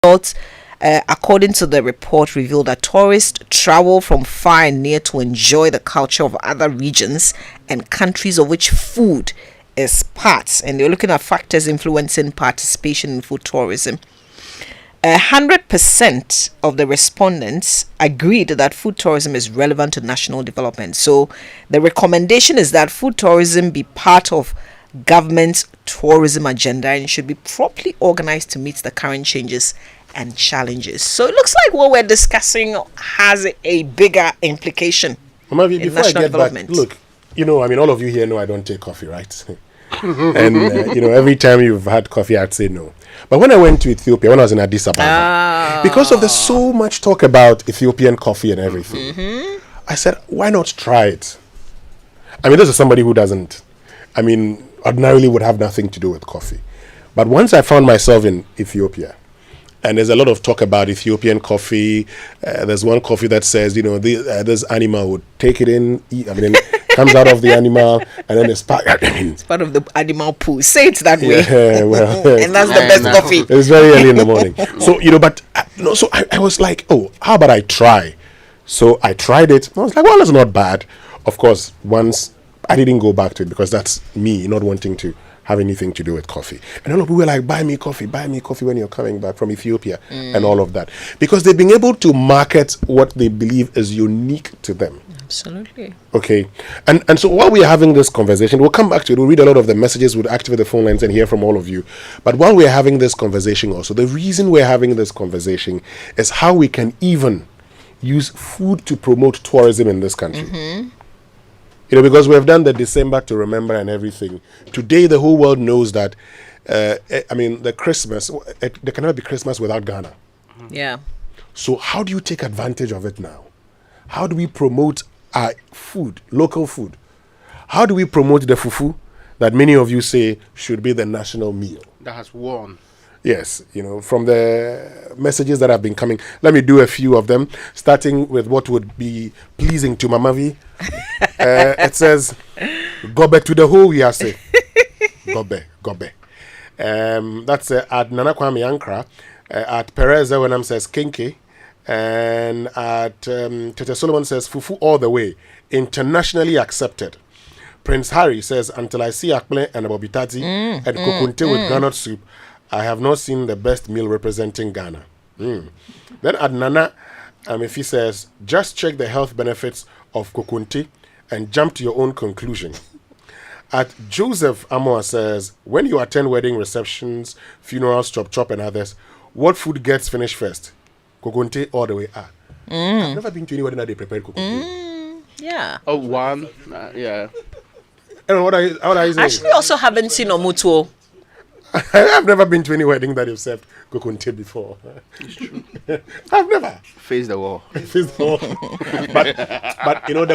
Results, according to the report, revealed that tourists travel from far and near to enjoy the culture of other regions and countries of which food is part. And they're looking at factors influencing participation in food tourism. 100% of the respondents agreed that food tourism is relevant to national development. So the recommendation is that food tourism be part of government's tourism agenda and should be properly organized to meet the current changes and challenges. So it looks like what we're discussing has a bigger implication Mamavi, in before national I get development. back, look, all of you here know I don't take coffee, right? And every time you've had coffee, I'd say no. But when I went to Ethiopia, when I was in Addis Ababa, because of the so much talk about Ethiopian coffee and everything, I said, why not try it? This is somebody who doesn't, ordinarily would have nothing to do with coffee. But once I found myself in Ethiopia, and there's a lot of talk about Ethiopian coffee. There's one coffee that says, this animal would take it in, eat, comes out of the animal, and then it's part. It's part of the animal poo. Say it that way. Yeah, well, and that's the best coffee. It's very early in the morning. So, so I was like, oh, how about I try? So I tried it. I was like, well, it's not bad. Of course, once I didn't go back to it because that's me not wanting to have anything to do with coffee. And all of people were like, buy me coffee when you're coming back from Ethiopia and all of that. Because they've been able to market what they believe is unique to them. Absolutely. Okay. And so while we're having this conversation, we'll come back to it. We'll read a lot of the messages, we'll activate the phone lines and hear from all of you. But while we're having this conversation also, the reason we're having this conversation is how we can even use food to promote tourism in this country. Because we have done the December to remember and everything. Today, the whole world knows that, the Christmas, there cannot be Christmas without Ghana. Yeah. So how do you take advantage of it now? How do we promote our food, local food? How do we promote the fufu that many of you say should be the national meal? That has won. Yes, from the messages that have been coming, let me do a few of them, starting with what would be pleasing to Mamavi. It says, Gobe to the whole, we are saying. Gobe. That's at Nana Kwame Ankara, at Perez Ewenam says Kinky, and at Tete Solomon says Fufu all the way, internationally accepted. Prince Harry says, until I see Akple and Abobitati and Kokunte with granite soup, I have not seen the best meal representing Ghana. Then at Nana, if he says, just check the health benefits of kokunte and jump to your own conclusion. At Joseph Amoa says, when you attend wedding receptions, funerals, chop and others, what food gets finished first? Kokunte all the way. I've never been to any wedding that they prepared kokunte. Yeah. Oh, one. Yeah. And what are you saying? Actually, also haven't seen Omutuo. I've never been to any wedding that you've served kokunte before. It's true. I've never. Face the wall. But the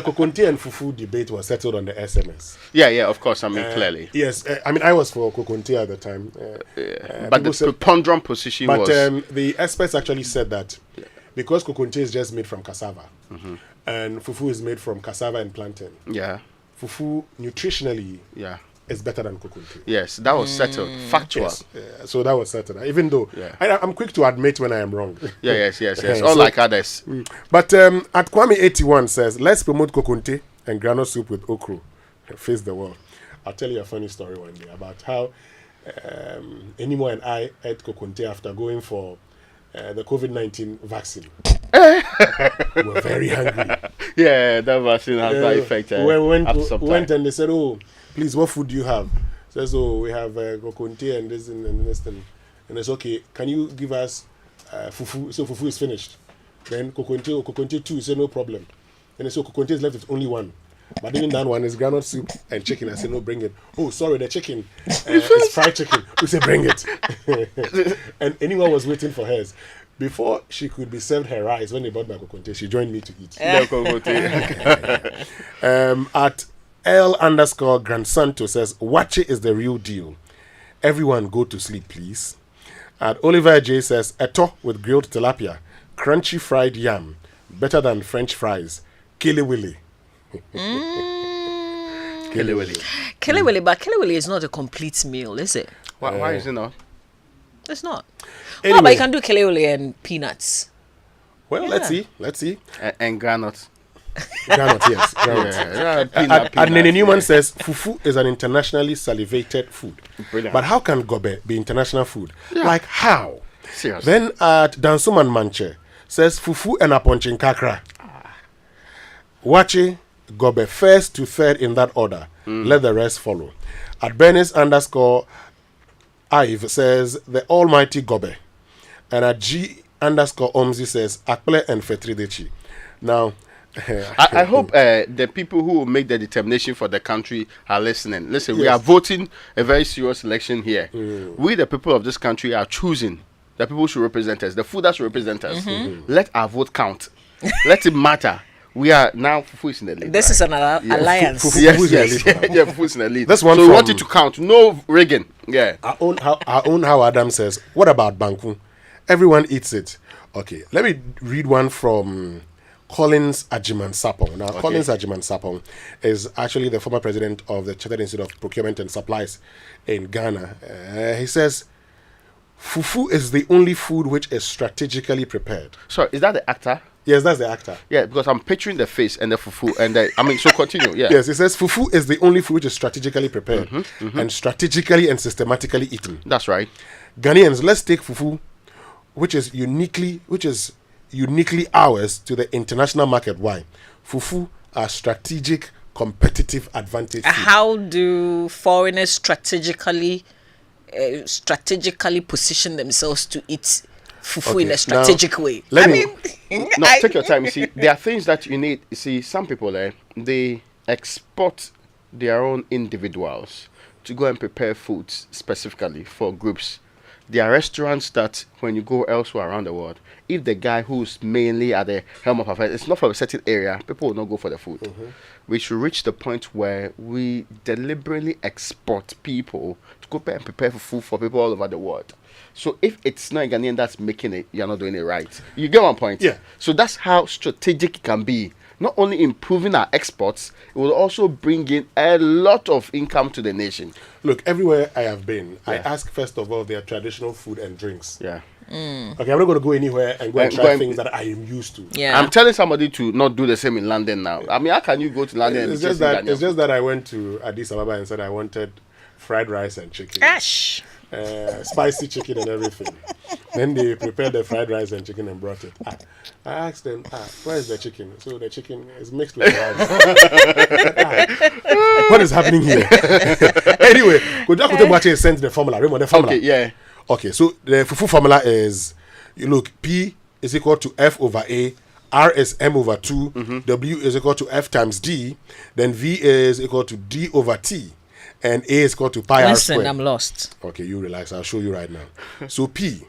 kokunte and fufu debate was settled on the SMS. Yeah, of course. Clearly. Yes, I was for kokunte at the time. But the preponderant position was. But the experts actually said that because kokunte is just made from cassava, and fufu is made from cassava and plantain. Yeah. Fufu nutritionally. Yeah. Is better than kokunte. Yes, that was settled. Factual. Yes. So that was settled. Even though I'm quick to admit when I am wrong. Yes. Unlike others. But at Kwame81 says, let's promote kokunte and granite soup with okra. Face the world. I'll tell you a funny story one day about how Enimo and I ate kokunte after going for the COVID-19 vaccine. We were very hungry. Yeah, that vaccine has that effect. We went and they said, oh, please, what food do you have? Says, oh, we have kokunte and this and this and it's okay. Can you give us fufu? So fufu is finished. Then kokunte 2, say no problem. And so kokunte is left with only one. But even that one is granite soup and chicken. I said, no, bring it. Oh, sorry, the chicken is fried chicken. We said, bring it. And anyone was waiting for hers. Before she could be served her rice, when they bought my kokunte, she joined me to eat. At L_Grand Santo says, Wache is the real deal. Everyone go to sleep, please. And Oliver J says, Eto with grilled tilapia, crunchy fried yam, better than French fries. Kili Kelewele, but Kelewele is not a complete meal, is it? Why is it not? It's not. Anyway. Oh, but you can do keleole and peanuts. Well, Yeah. let's see. And granuts. Granite, yes. Granite. Yeah, And Nene Newman says fufu is an internationally salivated food. Brilliant. But how can gobe be international food? Like how? Seriously. Then at Dansuman Manche says fufu and aponchin kakra. Wachi gobe first to third in that order. Let the rest follow. At Bernice _ Ive says the almighty gobe. And at G _ Omzi says akple and fetridechi. Now, I hope the people who will make the determination for the country are listening. Listen, we are voting a very serious election here. We, the people of this country, are choosing the people who should represent us, the food that should represent us. Let our vote count. Let it matter. We are now fufu is in the lead. This is an alliance. Fufu Yes, is in the yes, lead. yeah, fufu is in the lead. This one so we from- want it to count. No Reagan. Yeah. Our own how Adam says, what about Banku? Everyone eats it. Okay, let me read one from Collins Ajiman Sapong. Now, Collins Ajiman Sapong is actually the former president of the Chartered Institute of Procurement and Supplies in Ghana. He says, fufu is the only food which is strategically prepared. Sorry, is that the actor? Yes, that's the actor. Yeah, because I'm picturing the face and the fufu, and so continue. Yeah. Yes, he says fufu is the only food which is strategically prepared and strategically and systematically eaten. That's right. Ghanaians, let's take fufu, which is uniquely ours to the international market. Why? Fufu are strategic competitive advantage. food. How do foreigners strategically position themselves to eat fufu in Okay, a strategic way? let I me- mean, No, take your time. You see, there are things that you need. You see, some people they export their own individuals to go and prepare foods specifically for groups. There are restaurants that when you go elsewhere around the world, if the guy who's mainly at the helm of affairs, it's not from a certain area, people will not go for the food. We should reach the point where we deliberately export people to go and prepare for food for people all over the world. So if it's not a Ghanaian that's making it, you're not doing it right. You get one point? Yeah. So that's how strategic it can be. Not only improving our exports, it will also bring in a lot of income to the nation. Look, everywhere I have been, I Yeah. ask first of all their traditional food and drinks. Yeah. Okay, I'm not going to go anywhere and go and And try go and- things that I am used to. yeah. I'm telling somebody to not do the same in London now. I mean, how can you go to London and It's be just chasing that Ghanaian it's just that I went to Addis Ababa and said I wanted fried rice and chicken, Ash. spicy chicken and everything. Then they prepared the fried rice and chicken and brought it. I asked them, where is the chicken? So the chicken is mixed with rice. What is happening here? Anyway, Kojaku Tebuache sent the formula. Remember the formula? Okay, yeah. Okay, so the fufu formula is, you look, P is equal to F over A, R is M over 2, W is equal to F times D, then V is equal to D over T, and A is equal to pi R Listen, squared. I'm lost. Okay, you relax, I'll show you right now. So P,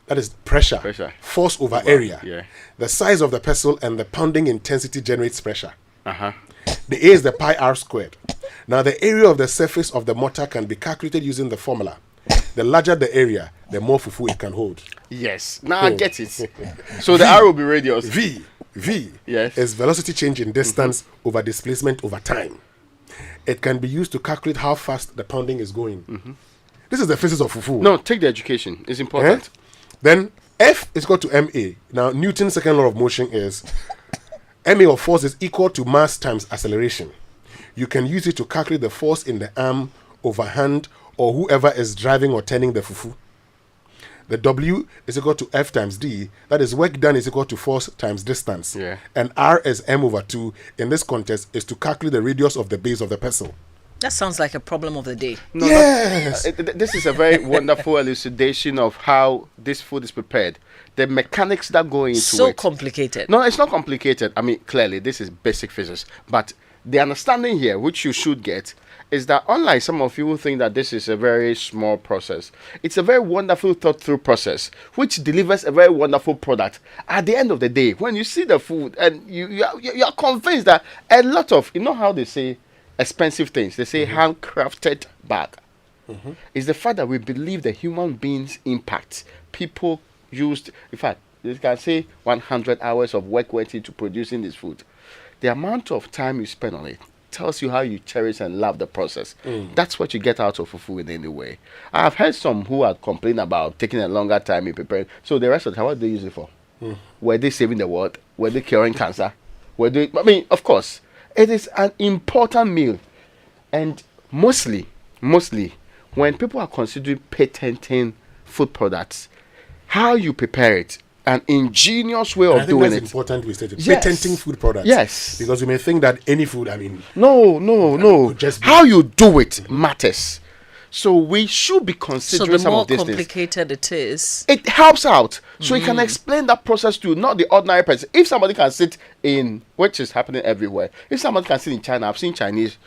that is pressure, Pressure. force over area. yeah. The size of the pestle and the pounding intensity generates pressure. Uh-huh. The A is the pi R squared. Now, the area of the surface of the mortar can be calculated using the formula. The larger the area, the more fufu it can hold. Yes. Now I get it. So the R will be radius. V Yes. is velocity change in distance over displacement over time. It can be used to calculate how fast the pounding is going. This is the physics of fufu. No, take the education. It's Eh? important. Then F is equal to ma. Now, Newton's second law of motion is ma of force is equal to mass times acceleration. You can use it to calculate the force in the arm, over hand, or whoever is driving or turning the fufu. The W is equal to F times D. That is, work done is equal to force times distance. Yeah. And R is M over 2. In this context, is to calculate the radius of the base of the pestle. That sounds like a problem of the day. No, Yes. this is a very wonderful elucidation of how this food is prepared. The mechanics that go into So it. complicated. No, it's not complicated. I mean, clearly, this is basic physics. But the understanding here, which you should get, is that unlike some of you who think that this is a very small process, it's a very wonderful thought through process, which delivers a very wonderful product. At the end of the day, when you see the food and you are convinced that a lot of, you know how they say expensive things, they say handcrafted bag. It's the fact that we believe the human being's impact. People used, in fact, they can say 100 hours of work went into producing this food. The amount of time you spend on it tells you how you cherish and love the process. That's what you get out of fufu in any way. I've heard some who are complaining about taking a longer time in preparing. So the rest of the time, what do they use it for? Were they saving the world? Were they curing cancer? Were they? I mean, of course, it is an important meal, and mostly, when people are considering patenting food products, how you prepare it, an ingenious way of doing it. Important we stated. Yes. Patenting food products. Yes. Because you may think that any food, No. just be- How you do it matters. So we should be considering So the some more of these things. complicated it is, It helps out. So you can explain that process to not the ordinary person. If somebody can sit in, which is happening everywhere, if somebody can sit in China, I've seen Chinese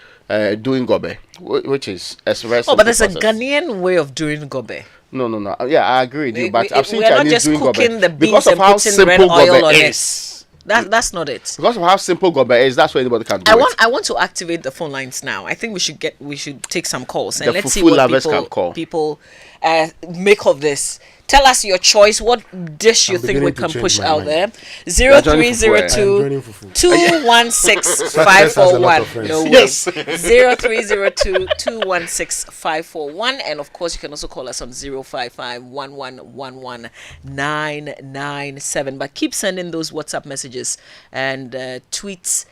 doing gobe, which is a very but there's a process. Ghanaian way of doing gobe. No. Yeah, I agree with you, but I've seen we're not Chinese just doing cooking gobe the beans because of and how putting simple red oil on gobe it. is. That's not it. Because of how simple gobe is, that's why anybody can do it. I want to activate the phone lines now. I think we should take some calls and The let's see fufu what lovers can call. people make of this. Tell us your choice. What dish you I'm think we beginning to can change push my out mind. there? You're joining fufu, eh? 0302 I'm joining fufu. 216 Success has a lot 541. of friends. No way. Yes. 0302 216 541. And of course, you can also call us on 055 1111 997. But keep sending those WhatsApp messages and tweets.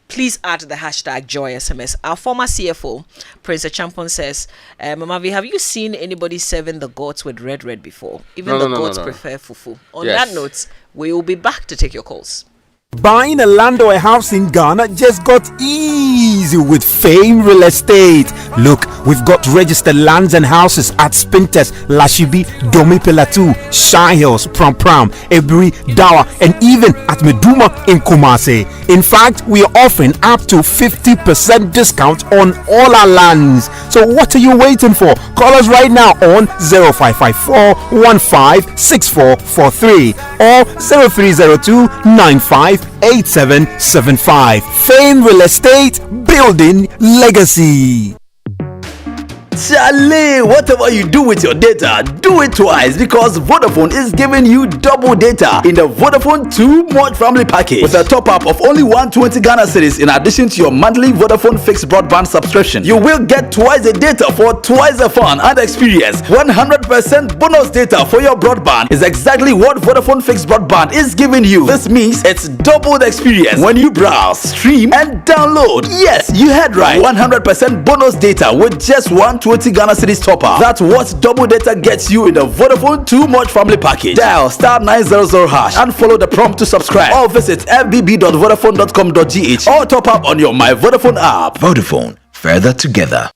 Please add the hashtag JoySMS. Our former CFO, Prince Champon, says, Mama V, have you seen anybody serving the gods with red before? Even No, the gods no. prefer fufu. On Yes. that note, we will be back to take your calls. Buying a land or a house in Ghana just got easy with Fame Real Estate. Look, we've got registered lands and houses at Spintex, Lashibi, Domi Pelatu, Shine Hills, Pram, Ebri, Dawa, and even at Meduma in Kumasi. In fact, we are offering up to 50% discount on all our lands. So what are you waiting for? Call us right now on 0554 156443 or 0302 958775. Fame Real Estate, building legacy. Charlie, whatever you do with your data, do it twice because Vodafone is giving you double data in the Vodafone 2 Much Family Package with a top-up of only 120 Ghana cedis in addition to your monthly Vodafone fixed broadband subscription. You will get twice the data for twice the fun and experience. 100% bonus data for your broadband is exactly what Vodafone fixed broadband is giving you. This means it's double the experience when you browse, stream, and download. Yes, you heard right. 100% bonus data with just 120 Ghana cedis top up. That's what double data gets you in the Vodafone 2 Much Family Package. Dial *900# and follow the prompt to subscribe, or visit fbb.vodafone.com.gh or top up on your My Vodafone app. Vodafone, further together.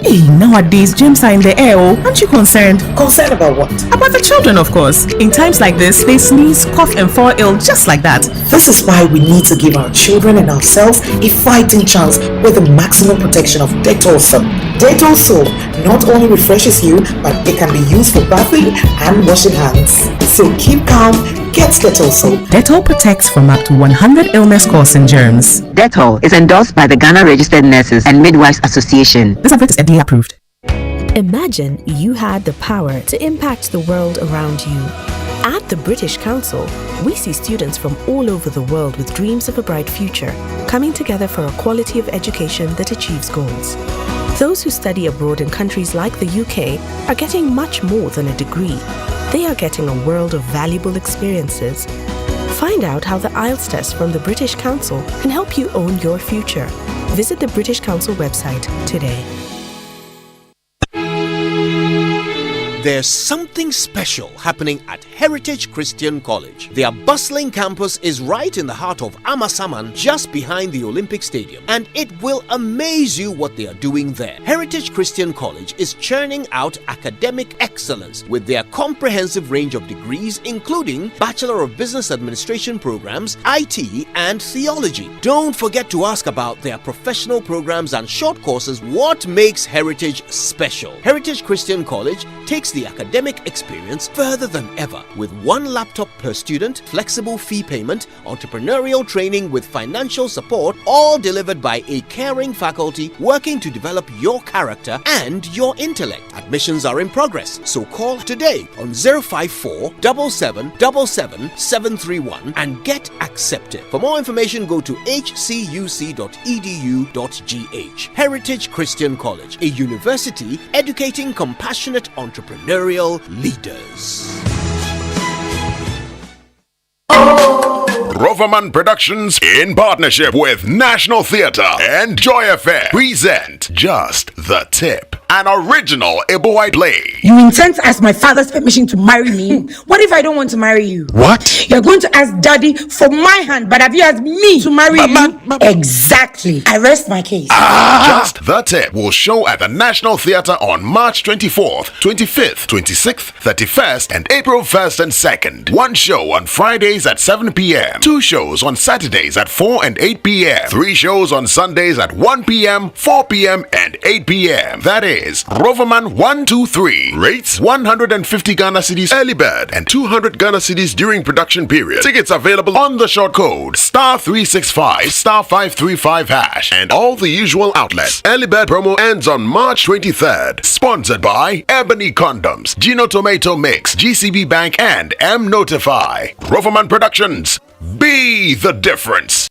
Hey, nowadays gyms are in the air. Aren't you concerned? Concerned about what? About the children, of course. In times like this, they sneeze, cough, and fall ill just like that. This is why we need to give our children and ourselves a fighting chance with the maximum protection of Dettol soap. Dettol soap not only refreshes you, but it can be used for bathing and washing hands. So keep calm, get Dettol soap. Dettol protects from up to 100 illness-causing germs. Dettol is endorsed by the Ghana Registered Nurses and Midwives Association. This advert is FDA approved. Imagine you had the power to impact the world around you. At the British Council, we see students from all over the world with dreams of a bright future, coming together for a quality of education that achieves goals. Those who study abroad in countries like the UK are getting much more than a degree. They are getting a world of valuable experiences. Find out how the IELTS test from the British Council can help you own your future. Visit the British Council website today. There's something special happening at Heritage Christian College. Their bustling campus is right in the heart of Amasaman, just behind the Olympic Stadium, and it will amaze you what they are doing there. Heritage Christian College is churning out academic excellence with their comprehensive range of degrees, including Bachelor of Business Administration programs, IT, and theology. Don't forget to ask about their professional programs and short courses. What makes Heritage special? Heritage Christian College takes the academic experience further than ever with one laptop per student, flexible fee payment, entrepreneurial training with financial support, all delivered by a caring faculty working to develop your character and your intellect. Admissions are in progress, so call today on 054 7777 731 and get accepted. For more information, go to hcuc.edu.gh. Heritage Christian College, a university educating compassionate entrepreneurial leaders. Roverman Productions, in partnership with National Theatre and Joy FM, present Just the Tip, an original Eboy play. You intend to ask my father's permission to marry me? What if I don't want to marry you? What? You're going to ask daddy for my hand, but have you asked me to marry you? Exactly. I rest my case. Just the Tip will show at the National Theatre on March 24th, 25th, 26th, 31st, and April 1st and 2nd. One show on Fridays at 7 p.m. 2 shows on Saturdays at 4 and 8 p.m. 3 shows on Sundays at 1 p.m., 4 p.m., and 8 p.m. That is Roverman 123. Rates 150 Ghana cedis early bird and 200 Ghana cedis during production period. Tickets available on the short code *365 *535 hash and all the usual outlets. Early bird promo ends on March 23rd. Sponsored by Ebony Condoms, Gino Tomato Mix, GCB Bank, and M Notify. Roverman Productions. Be the difference.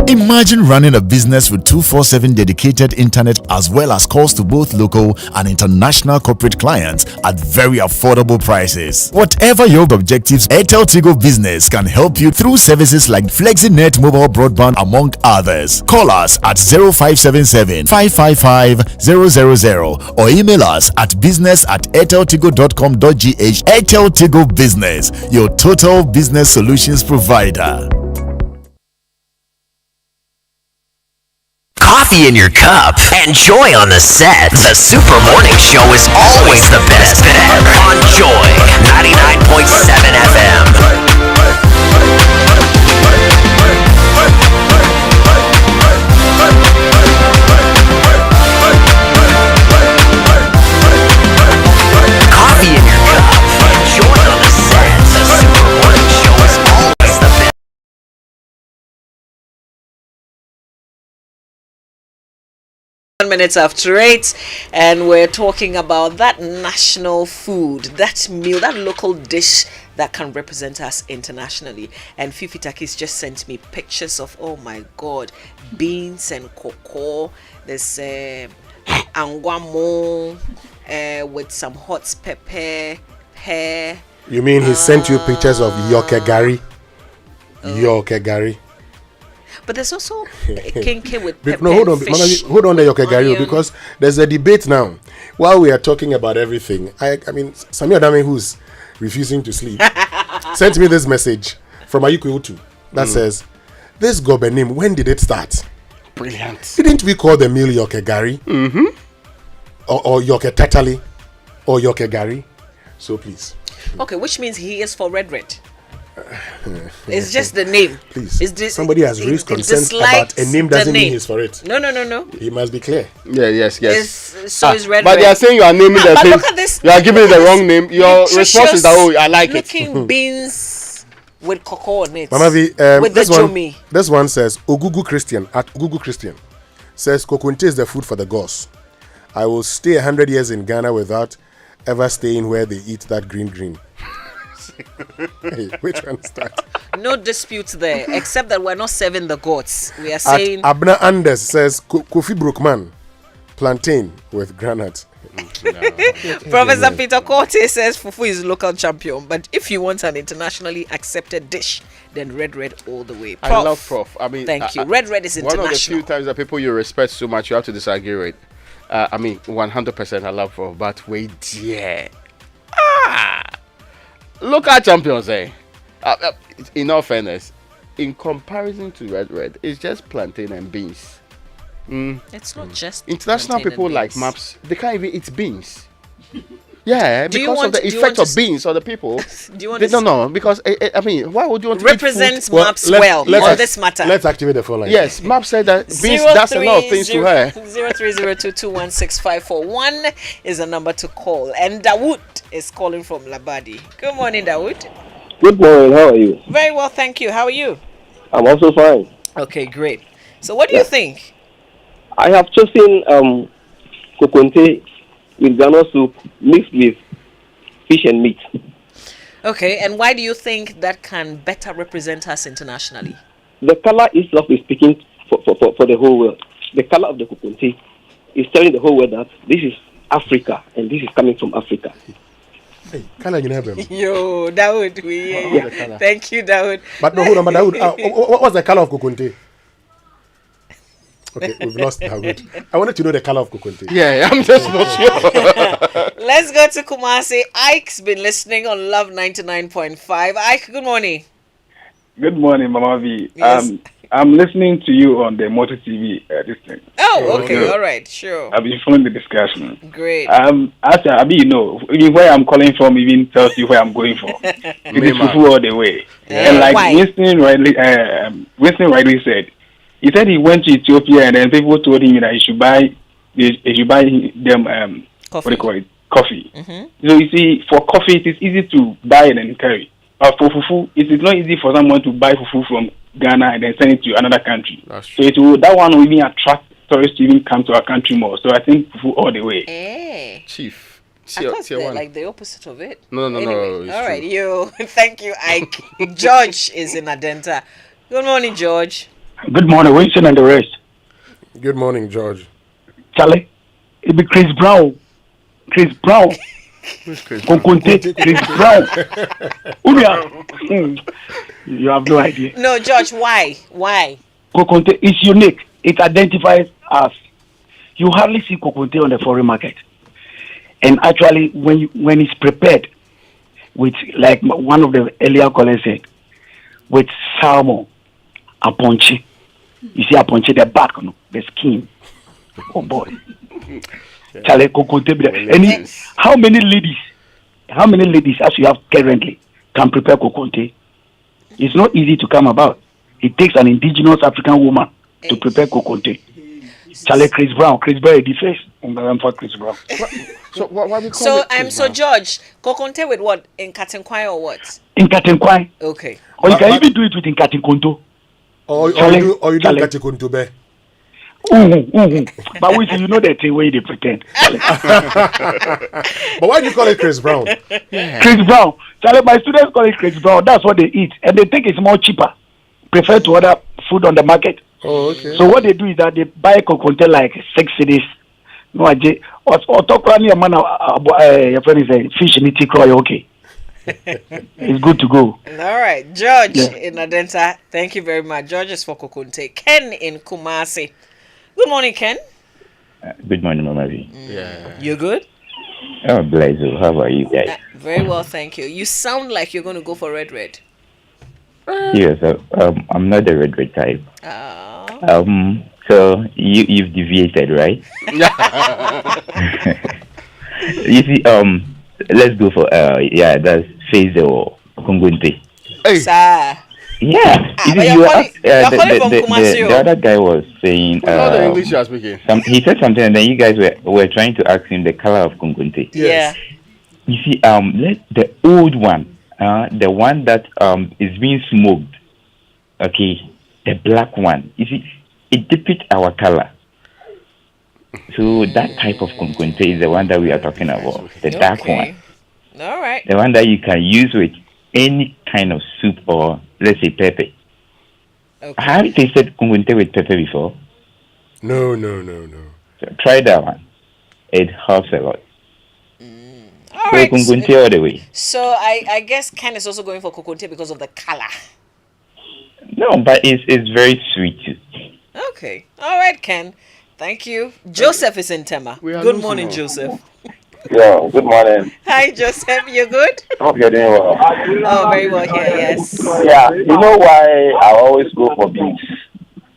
Imagine running a business with 24/7 dedicated internet as well as calls to both local and international corporate clients at very affordable prices. Whatever your objectives, Airtel Tigo Business can help you through services like FlexiNet mobile broadband among others. Call us at 0577 555 000 or email us at business@airteltigo.com.gh. Airtel Tigo Business, your total business solutions provider. Coffee in your cup and joy on the set. The Super Morning Show is always the best on Joy 99.7 FM. Coffee in your cup and joy on the set. The Super Morning Show is always the best. Minutes after 8, and we're talking about that national food, that meal, that local dish that can represent us internationally. And Fifi Takis just sent me pictures of, oh my god, beans and cocoa. There's anguamo with some hot pepper, pear. You mean he sent you pictures of Yokegari? Yokegari. But there's also kenke with pepper. No, hold on, fish, hold on, the Yokegari, because there's a debate now. While we are talking about everything, I mean, Samir Adame, who's refusing to sleep, sent me this message from Ayuku Utu that says, "This gobe name, when did it start? Brilliant. Didn't we call the meal Yokegari? Or Yoketatali? Or Yokegari? So please." Okay, which means he is for red. It's just the name. Please. Somebody has raised consent about a name doesn't mean he's for it. No. He must be clear. Yeah, yes. It's red. But they are saying you are naming the thing. Look at this. You are giving it the wrong name. Your response is that, oh, I like it. Looking beans with cocoa on it. Mama V, with the jomi. This one says, Ogugu Christian, at Ogugu Christian, says, Kokunte is the food for the gods. I will stay 100 years in Ghana without ever staying where they eat that green. Hey, which one is that? No dispute there, except that we're not serving the gods. We are saying. Abna Anders says Kofi Brookman, plantain with granite. Professor Peter Corte says fufu is local champion, but if you want an internationally accepted dish, then red all the way. I love Prof. I mean, thank you. Red is international. One of the few times that people you respect so much, you have to disagree with. I mean, 100% I love Prof. But wait, yeah. Local champions, eh? In all fairness, in comparison to red, it's just plantain and beans. It's not just international people like maps. They can't even eat beans. Yeah, Do you because of want- the do you effect want of to beans on the people. Do you want They to don't know because I mean, why would you want to represents eat food? Maps on this matter? Let's activate the phone line. Yes, Map said that beans does a lot of things to her. 0302216541 is a number to call, and Dawood is calling from Labadi. Good morning, Dawood. Good morning. How are you? Very well, thank you. How are you? I'm also fine. Okay, great. So, what do you think? I have chosen kokonte with Ghana soup mixed with fish and meat. Okay, and why do you think that can better represent us internationally? The color itself is speaking for the whole world. The color of the kokonte is telling the whole world that this is Africa and this is coming from Africa. Hey, color you have him. Yo, Dawood, Yeah. Thank you, Dawood. But no, hold on, but Dawood, what's the color of kokonte? Okay, we've lost Dawood. I wanted to know the color of kokonte. Yeah, I'm just not sure. Let's go to Kumasi. Ike's been listening on Love 99.5. Ike, good morning. Good morning, Mama V. Yes. I'm listening to you on the Motor TV this thing. Oh, okay, all right, sure. I've been following the discussion. Great. Even where I'm calling from even tells you where I'm going for. It is fufu all the way. And like why? Winston rightly said, he said he went to Ethiopia and then people told him that he should buy them what do you call it? Coffee. Mm-hmm. So you see, for coffee it is easy to buy and then carry. But for fufu, it is not easy for someone to buy fufu from Ghana and then send it to another country. So that one will even attract tourists to even come to our country more. So I think fufu all the way. Chief. I thought they're like the opposite of it. No. Anyway, It's all right, true. you. Thank you, Ike. George is in Adenta. Good morning, George. Good morning, Winston and the rest. Good morning, George. Charlie, it be Chris Brown. Chris Brown. Kokonte, Chris Brown. You have no idea. No, George, why? Why? Kokonte is unique. It identifies us. You hardly see kokonte on the foreign market. And actually, when it's prepared with, like one of the earlier callers said, with salmon, aponche. You see aponche, the back, the skin. Oh boy. Charlie, kokonte. And how many ladies as you have currently can prepare kokonte? It's not easy to come about. It takes an indigenous African woman to prepare kokonte. Charlie, Chris Brown is the first. I'm for Chris Brown. So why we call So it Chris Brown? George, kokonte with what? In Katenkwai or what? In Katenkwai. Okay. Or you can even do it with in Katenkonto. Or you do Katekuntobe. But wait till you know that thing where they pretend. But why do you call it Chris Brown? Chris Brown. Charlie, my students call it Chris Brown. That's what they eat. And they think it's more cheaper. Prefer to other food on the market. Oh, okay. So what they do is that they buy kokonte like 6 cities. No, or talk around your man, your friend is a fish in it, okay. It's good to go. All right, George in Adenta. Thank you very much. George is for kokonte. Ken in Kumasi. Good morning, Ken. Good morning, Mama V. Yeah. You good? Oh, bless you. How are you guys? Very well, thank you. You sound like you're going to go for red. Yes, I'm not the red type. Oh. So you've deviated, right? You see, let's go for that's face or Kongunte. Hey, sir. Yeah, the other guy was saying. Not the English you are speaking. He said something, and then you guys were trying to ask him the color of Kongunte. Yes. Yeah. You see, the old one, the one that is being smoked. Okay, the black one. You see, it depicts our color. So that type of Kongunte is the one that we are talking about, the dark one. All right. The one that you can use with any kind of soup or, let's say, pepper. Okay. Have you tasted Kongunte with pepper before? No. So try that one. It helps a lot. All right. Kongunte all the way. So I guess Ken is also going for kokonte because of the color. No, but it's very sweet too. Okay. All right, Ken. Thank you. Joseph is in Tema. Good morning, Joseph. Yeah, good morning. Hi, Joseph. You good? Hope you're doing well. Oh, very well here, yes. Yeah, you know why I always go for beans?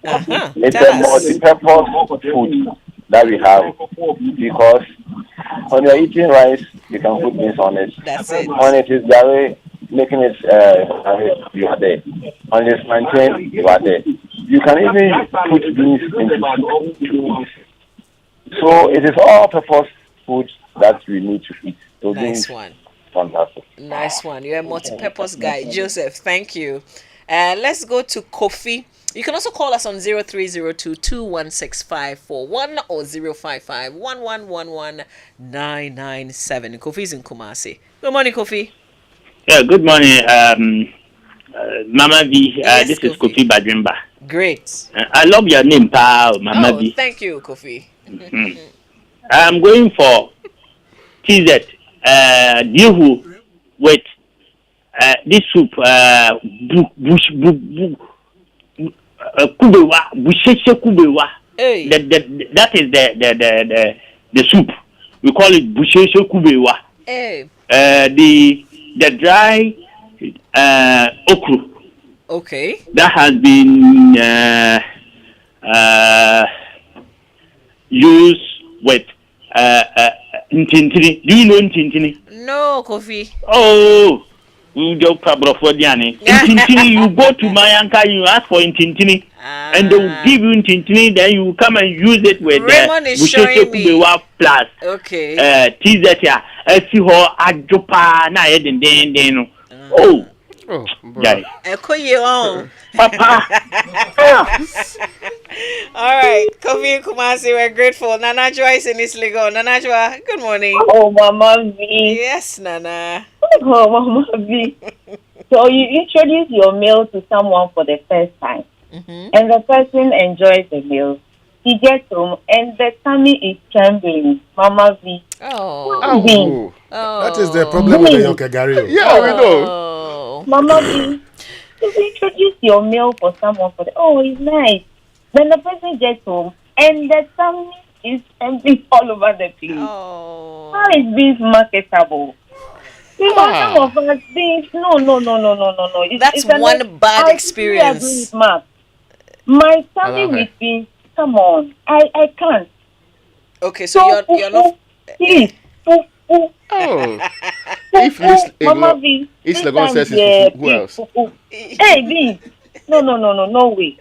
Uh-huh. It's a multi-purpose food that we have because when you're eating rice, You can put beans on it. That's it. When it is Gary, making it, you are there. On this plantain, you are there. You can even put beans into soup. So it is all purpose food that we need to eat. So Nice one. Fantastic. Nice one. You're a multi-purpose guy. Joseph, thank you. Let's go to Kofi. You can also call us on 0302-216541 or 055-1111-997. Kofi's in Kumasi. Good morning, Kofi. Yeah, good morning, Mama V. Yes, This is Kofi. Kofi Badrimba. Great. I love your name, pal, Mama V. Thank you, Kofi. I'm going for TZ. Dihu with this soup. Kubewa, busheshe kubewa. Hey. That is the soup. We call it busheshe kubewa. Hey. The dry okra. Okay. That has been used with ntintini. Do you know ntintini? No, Kofi. Oh, you go to Ntintini. You go to Mayanka, you ask for Ntintini, and they will give you Ntintini. Then you come and use it with Raymond is showing me. Plus. Okay. TZ ya. See how ajopa na den. Oh. Guy. Papa. All right, Kofi and Kumasi, we're grateful. Nana Joyce in East Lagos. Nana Joa, good morning. Oh, Mama V. Yes, Nana. Oh, Mama V. So you introduce your meal to someone for the first time, and the person enjoys the meal. He gets home, and the tummy is trembling. Mama V. Oh. That is the problem with the young Gary. Yeah, we know. Mama V. You introduce your meal for someone for the. Oh, it's nice. Then the person gets home, and the tummy is empty all over the place. How is this marketable? Because some of us think, no. That's one bad experience. My tummy with beans, come on. I can't. Okay, so you're not... Please. If Mama V, East Legon says it's who else? Hey, beans. No way.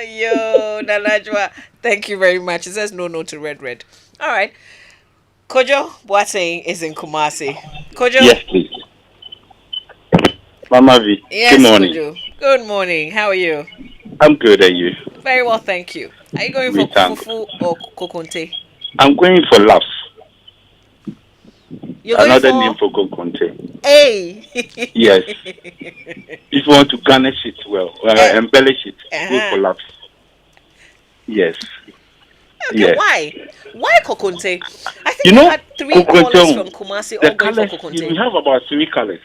Yo, Nalajwa, thank you very much. It says no to red. All right. Kojo Boateng is in Kumasi. Kojo? Yes, please. Mama V, Yes, good morning. Kojo. Good morning. How are you? I'm good, and you? Very well, thank you. Are you going for fufu or kokonte? I'm going for laughs. You're going Another for... name for kokonte. Hey! Yes. If you want to garnish it well, embellish it, go for laughs. Yes. Okay, yes. Why kokonte? I think You we know, had 3 callers kokonte, from Kumasi the all going colors, for kokonte. we have about 3 colors.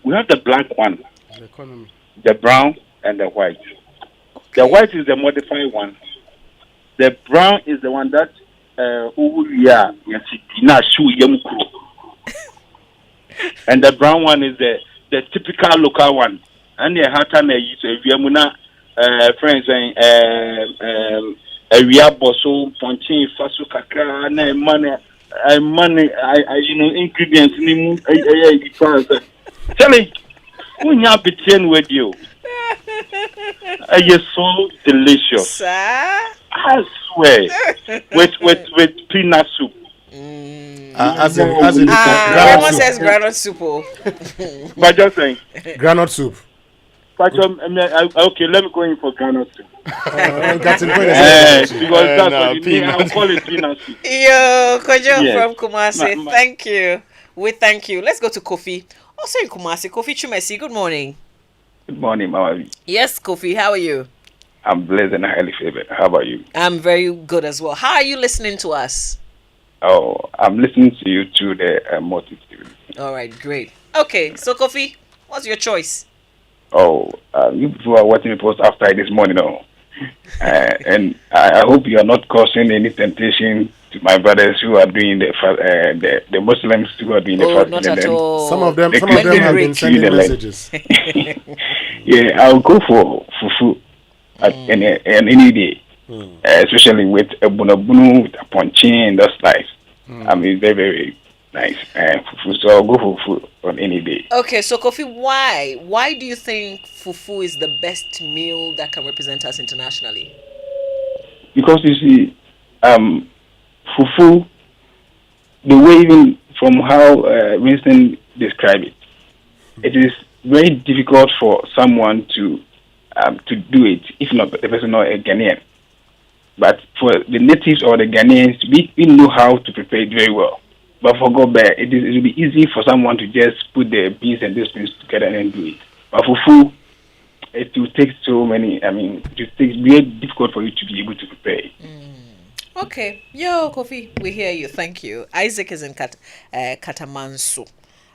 We have the black one, The economy. the brown, and the white. The white is the modified one. The brown is the one that and the brown one is the typical local one. And the hat and friends we are bosso ponching fasu kakra na money ingredients ni tell me when you have between with you. It's so delicious. Sir? I swear. with peanut soup. As in Raymond says granite soup. But just saying. Granite soup. But okay, let me go in for granite soup. Because that's what you need. I'll call it peanut soup. Yo, Kojo Yes. from Kumasi. Thank you. We thank you. Let's go to Kofi. Also in Kumasi. Kofi Chumesi, good morning. Good morning, Mama. Yes, Kofi, how are you? I'm blessed and highly favored. How about you? I'm very good as well. How are you listening to us? Oh, I'm listening to you through the multitude. All right, great. Okay, so Kofi, what's your choice? Oh, you people are watching the post after this morning, and I hope you are not causing any temptation to my brothers who are doing the Muslims who are doing the fasting. Not at all. Some of them have been sending messages. Yeah, I'll go for fufu any day, especially with a bunabunu, with a ponching, and that's nice. I mean, very, very nice. Fufu, so I'll go for fufu on any day. Okay, so Kofi, why? Why do you think fufu is the best meal that can represent us internationally? Because you see, fufu, the way even from how Winston described it, it is very difficult for someone to do it, if not the person not a Ghanaian. But for the natives or the Ghanaians, we know how to prepare it very well. But for God, it will be easy for someone to just put the beans and those things together and do it. But fufu, it will take so many. I mean, it takes very difficult for you to be able to prepare it. Okay, yo, Kofi, we hear you. Thank you. Isaac is in Katamanso.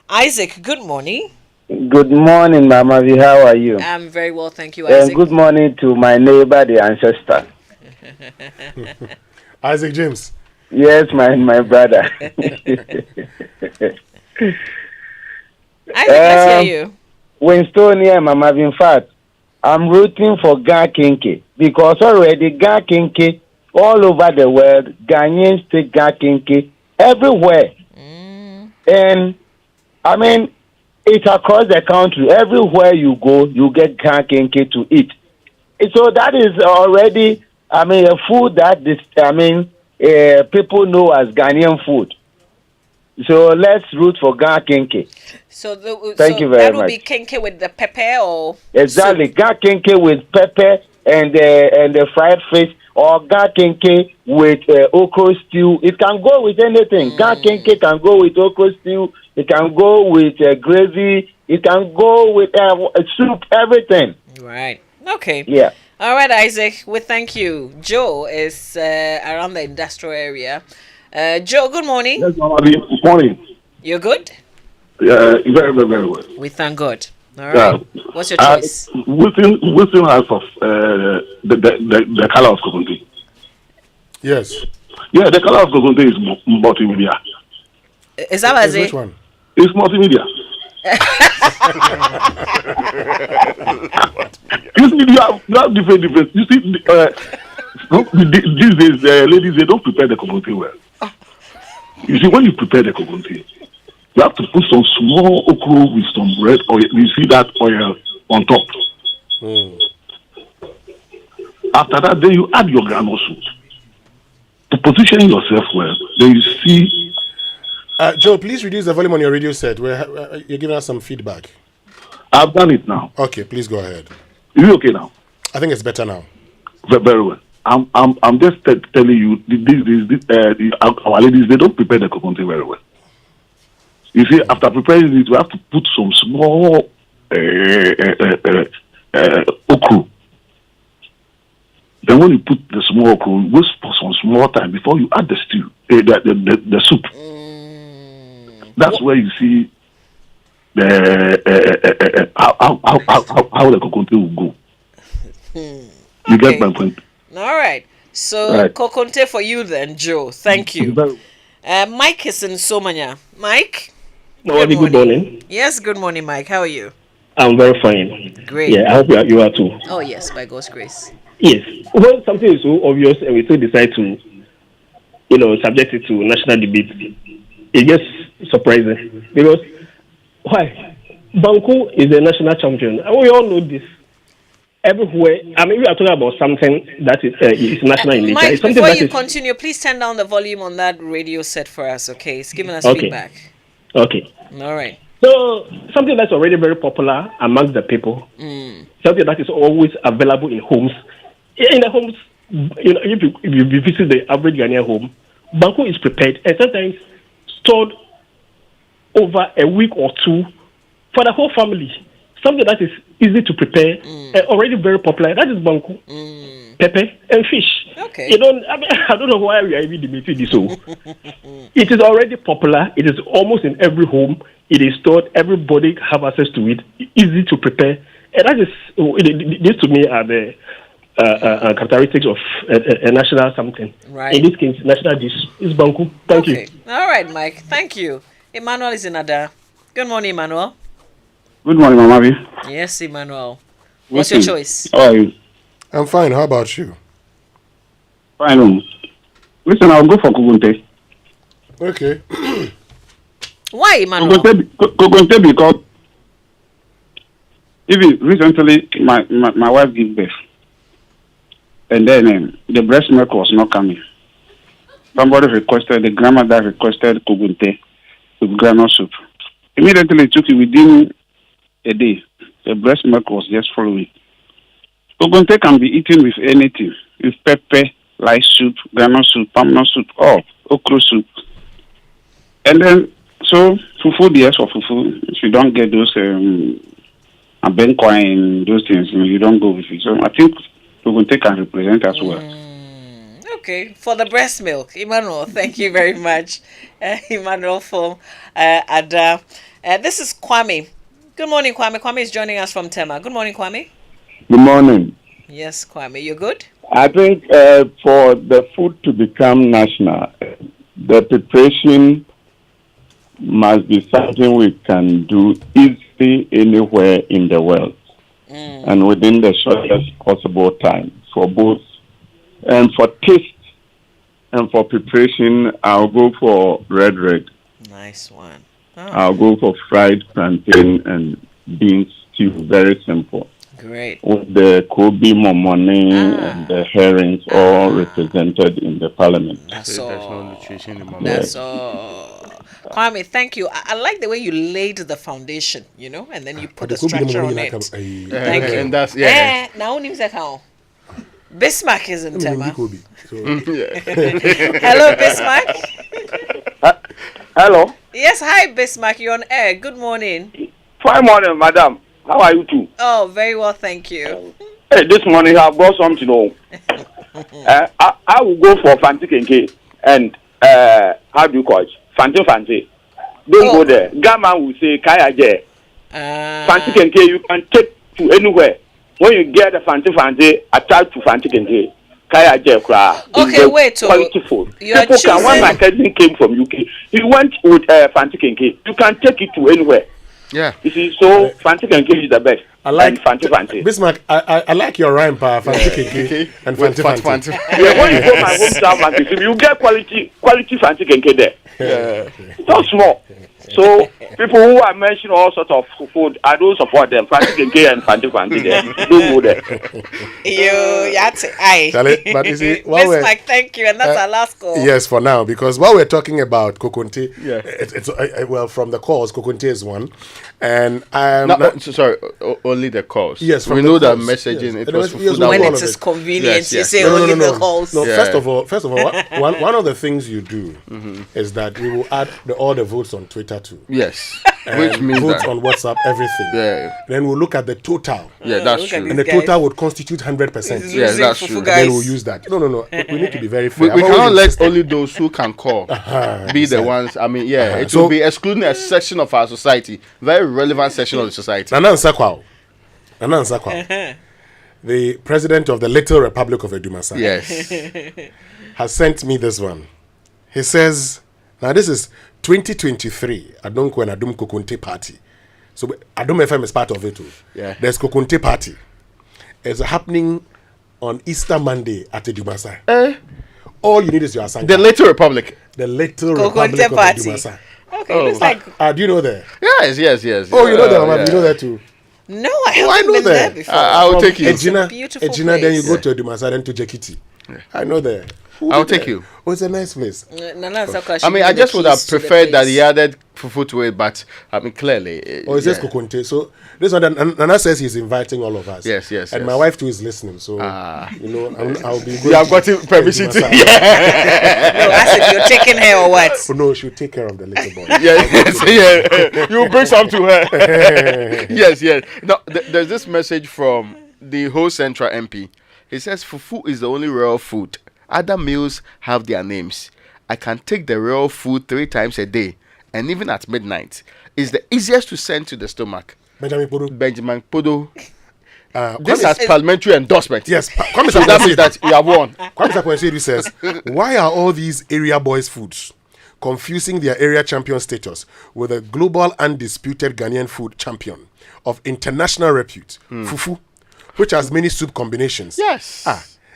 Isaac, good morning. Good morning, Mama V. How are you? I'm very well, thank you, Isaac. And good morning to my neighbor, the ancestor. Isaac James. Yes, my brother. Isaac, let's hear you. Winstonia, Mama V. In fact, I'm rooting for Ga Kinke because already Ga Kinke all over the world, Ghanaians take Ga Kinke everywhere. And I mean, it's across the country. Everywhere you go, you get Ga Kinke to eat. So that is already, I mean, a food that people know as Ghanaian food. So let's root for Ga Kinke. Thank you very much. That would be kinke with the pepper or exactly soup? Ga Kinke with pepper and the fried fish, or Ga Kinke with okra stew. It can go with anything. Ga Kinke can go with okra stew. It can go with gravy. It can go with soup. Everything. Right. Okay. Yeah. All right, Isaac. We thank you. Joe is around the industrial area. Joe, good morning. Yes, Mama. Good morning. You're good? Very, very, very well. We thank God. All right. What's your choice? Wilson has of the color of coconut. Yes. Yeah, the color of coconut is multimedia. Is that what I say? Which one? It's multimedia. You see, you have different. You see, these days, ladies, they don't prepare the coconut well. You see, when you prepare the coconut, you have to put some small okra with some red oil. You see that oil on top. After that, then you add your granule soup. To position yourself well, then you see. Joe, please reduce the volume on your radio set. You're giving us some feedback. I've done it now. Okay, please go ahead. Is it okay now? I think it's better now. Very well. I'm just telling you, our ladies, they don't prepare the coconut very well. You see, after preparing it, we have to put some small okra. Then when you put the small okra, wait for some small time before you add the stew, the soup. That's where you see how the coconut will go. You get my point. All right. So coconut for you then, Joe. Thank you. Mike is in Somanya. Mike. Good morning. Yes, good morning, Mike. How are you? I'm very fine. Great. Yeah, I hope you are too. Oh yes, by God's grace. Yes. When something is so obvious and we still decide to, subject it to national debate, it gets surprising because why? Banku is the national champion, and we all know this. Everywhere, I mean, we are talking about something that is national in nature. Mike, it's before you continue, please turn down the volume on that radio set for us, okay? It's giving us feedback. Okay. All right. So, something that's already very popular amongst the people, something that is always available in homes. In the homes, if you visit the average Ghanaian home, Banku is prepared and sometimes stored over a week or two for the whole family. Something that is easy to prepare and already very popular. That is Banku, pepper, and fish. Okay. I don't know why we are even debating this. So, it is already popular. It is almost in every home. It is stored. Everybody have access to it. Easy to prepare. And that is, these to me are the characteristics of a national something. Right. In this case, national dish is Banku. Thank you. All right, Mike. Thank you. Emmanuel is in Ada. Good morning, Emmanuel. Good morning, Mama. Yes, Emmanuel. What's your choice? How are you? I'm fine. How about you? Fine. Listen, I'll go for Kugunte. Okay. Why, Emmanuel? Kokonte because even recently my wife gave birth, and then the breast milk was not coming. The grandmother requested kokonte with granule soup. Immediately took it within a day. The breast milk was just following. Kokonte can be eaten with anything, with pepper, rice soup, granule soup, palm soup, or okra soup. And then, so fufu, yes, for fufu, if you don't get those abenkwa, those things, you don't go with it. So I think kokonte can represent as well. Okay, for the breast milk, Emmanuel, thank you very much, Emmanuel from Ada. This is Kwame. Good morning, Kwame. Kwame is joining us from Tema. Good morning, Kwame. Good morning. Yes, Kwame, you're good? I think for the food to become national, the preparation must be something we can do easily anywhere in the world and within the shortest possible time for both. And for taste and for preparation, I'll go for red. Nice one. I'll go for fried plantain and beans stew. Very simple. Great. With the Kobe momone and the herrings all represented in the parliament. That's all. That's all. Kwame, thank you. I like the way you laid the foundation, and then you put the structure on it. Thank you. And that's, now, Bismarck is in Tema. Hello, Bismarck. Hello. Yes, hi, Bismarck. You're on air. Good morning. Fine morning, madam. How are you too? Oh, very well, thank you. Hey, this morning I brought something home. I will go for Fanti Kenke and how do you call it? Fanti. Don't go there. Gamma will say Kaya J. Fanti Kenke you can take to anywhere. When you get the Fanti, attach to Fanti Kenke. Kaya J. Okay, wait. Quality food. You're People choosing... can, when my cousin came from UK, he went with Fanti Kenke. You can take it to anywhere. Yeah. You see, so Fanti Kenke is the best. I like Fanti. Bismarck, I like your rhyme, pa. Fanti Kenke and Fanti. Yeah, when you go my hometown, you get quality Fanti Kenke there. Yeah. So small. So people who are mentioning all sorts of food, I don't support them. Fanti Kenke and Fanti there. Don't go there. But you see, Bismarck, thank you, and that's our last call. Yes, for now, because while we're talking about kokonte, it's from the calls, kokonte is one, and sorry, only the calls. Yes, we know that messaging. Yes. It was when it is convenient, you say only the calls. No, first of all, one of the things you do is that we will add all the votes on Twitter too. Yes, which means votes on WhatsApp, everything. Yeah. Then we'll look at the total. Yeah, that's true. And the total would constitute 100%. Yes, that's true. Then we'll use that. No. We need to be very fair. We cannot let only those who can call be the ones. I mean, it will be excluding a section of our society, very relevant section of the society. Nana Nsakwa, the president of the Little Republic of Edumasa, has sent me this one. He says, now this is 2023 Adonko and Adum Kokonte party. So Adum FM is part of it too. Yeah. There's Kokonte party. It's happening on Easter Monday at Edumasa. All you need is your assignment. The Little Republic. The Little Republic of Edumasa. Okay, looks like... do you know that? Yes. Oh, you know that, you know that too? No, I haven't been there before. I will take you. Ejina, then you go to Edumasa, then to Jekiti. I know there. I'll take you. Oh, it's a nice place. I mean, I just would have preferred that he added fufu to it, but I mean, clearly. It says kokonte. So this one, Nana says he's inviting all of us. Yes. And my wife too is listening. So I'll be. You have gotten permission to. No, I said you're taking her or what? Oh, no, she'll take care of the little boy. Yeah. You bring some to her. Yes. Now, there's this message from the whole Central MP. He says fufu is the only real food. Other meals have their names. I can take the real food 3 times a day, and even at midnight. It's the easiest to send to the stomach. Benjamin Podo. This has parliamentary endorsement. Yes, so that means that you have won. Kwame Sapon says, why are all these area boys' foods confusing their area champion status with a global undisputed Ghanaian food champion of international repute, fufu, which has many soup combinations? Yes.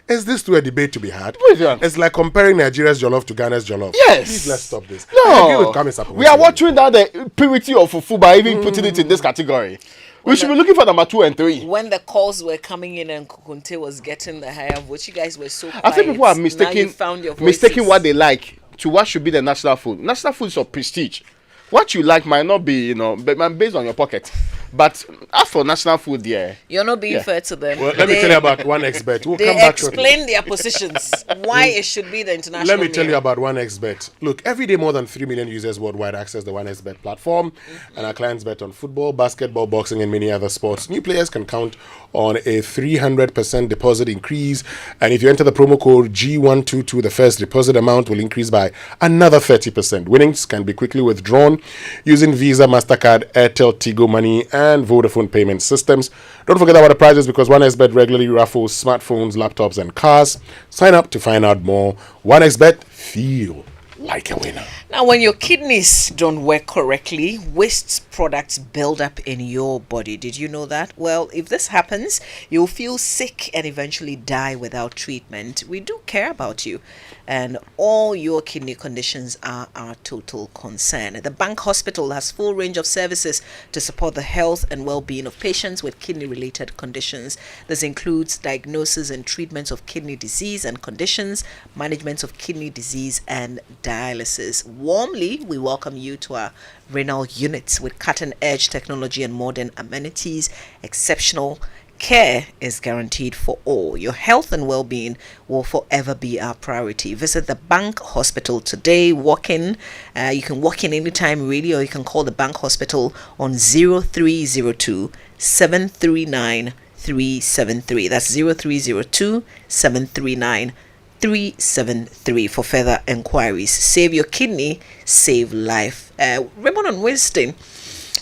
Is this to a debate to be had? What is that? It's like comparing Nigeria's jollof to Ghana's jollof. Yes. Please let's stop this. No. I agree with Kami Sappo. We are watching down the purity of fufu by even putting it in this category. We should be looking for number 2 and 3. When the calls were coming in and Kukunte was getting the higher vote, you guys were so quiet. I think people are Now mistaking you found your mistaking voices. what they like to what should be the national food. National food is of prestige. What you like might not be, based on your pocket. But as for national food, yeah. You're not being fair to them. Well, let me tell you about 1xBet. We'll They come back shortly. explain their positions, why it should be the international. Let me tell meal. you about 1xBet. Look, every day more than 3 million users worldwide access the 1xBet platform, and our clients bet on football, basketball, boxing, and many other sports. New players can count on a 300% deposit increase, and if you enter the promo code G122, the first deposit amount will increase by another 30%. Winnings can be quickly withdrawn using Visa, MasterCard, Airtel, Tigo Money, and Vodafone payment systems. Don't forget about the prizes because 1xBet regularly raffles smartphones, laptops, and cars. Sign up to find out more. 1xBet, feel like a winner. Now, when your kidneys don't work correctly, waste products build up in your body. Did you know that? Well, if this happens, you'll feel sick and eventually die without treatment. We do care about you, and all your kidney conditions are our total concern. The Bank Hospital has full range of services to support the health and well-being of patients with kidney-related conditions. This includes diagnosis and treatments of kidney disease and conditions, management of kidney disease, and dialysis. Warmly, we welcome you to our renal units with cutting-edge technology and modern amenities. Exceptional care is guaranteed for all. Your health and well-being will forever be our priority. Visit the Bank Hospital today. Walk in. You can walk in anytime, really, or you can call the Bank Hospital on 0302 739 373. That's 0302 739 373 for further enquiries. Save your kidney, save life. Raymond and Winston,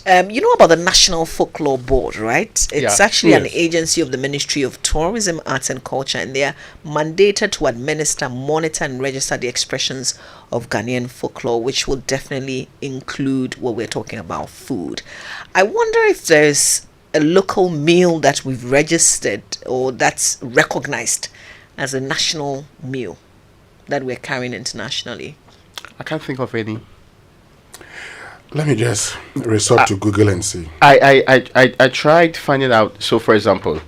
you know about the National Folklore Board, right? It's actually an agency of the Ministry of Tourism, Arts and Culture, and they are mandated to administer, monitor, and register the expressions of Ghanaian folklore, which will definitely include what we're talking about, food. I wonder if there's a local meal that we've registered or that's recognized as a national meal that we're carrying internationally. I can't think of any. Let me just resort to Google and see. I tried finding out. So, for example,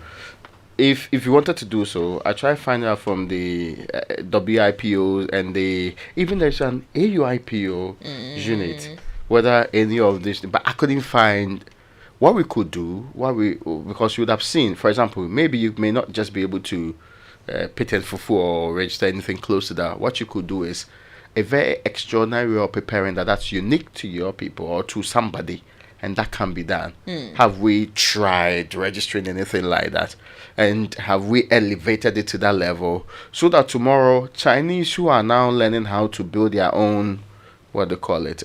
if you wanted to do so, I tried finding out from the WIPO and even there's an AUIPO unit whether any of this, but I couldn't find what we could do. Because you would have seen, for example, maybe you may not just be able to patent fufu or register anything close to that. What you could do is a very extraordinary way of preparing that's unique to your people or to somebody, and that can be done. Have we tried registering anything like that? And have we elevated it to that level so that tomorrow Chinese who are now learning how to build their own, what they call it,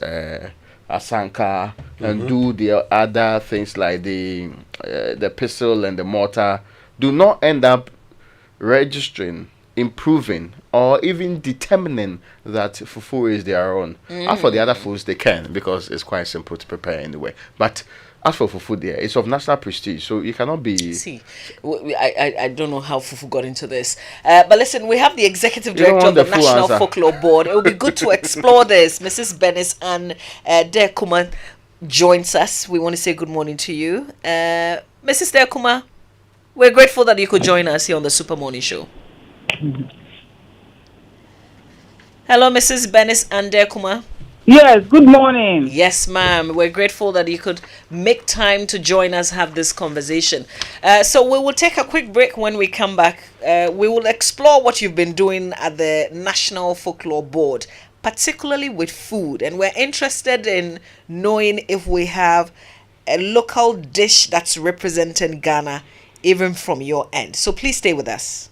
asanka, and do the other things like the pestle and the mortar, do not end up registering, improving, or even determining that fufu is their own. As for the other foods, they can, because it's quite simple to prepare anyway. But as for fufu, there, it's of national prestige, so you cannot be. See, I don't know how fufu got into this, but listen, we have the executive director of the National Folklore Board. It would be good to explore this. Mrs. Benis and Dekuma joins us. We want to say good morning to you, Mrs. Dekuma. We're grateful that you could join us here on the Super Morning Show. Hello, Mrs. Benis and Dekuma. Yes, good morning. Yes, ma'am. We're grateful that you could make time to join us, have this conversation. So we will take a quick break. When we come back, we will explore what you've been doing at the National Folklore Board, particularly with food. And we're interested in knowing if we have a local dish that's representing Ghana, even from your end. So please stay with us.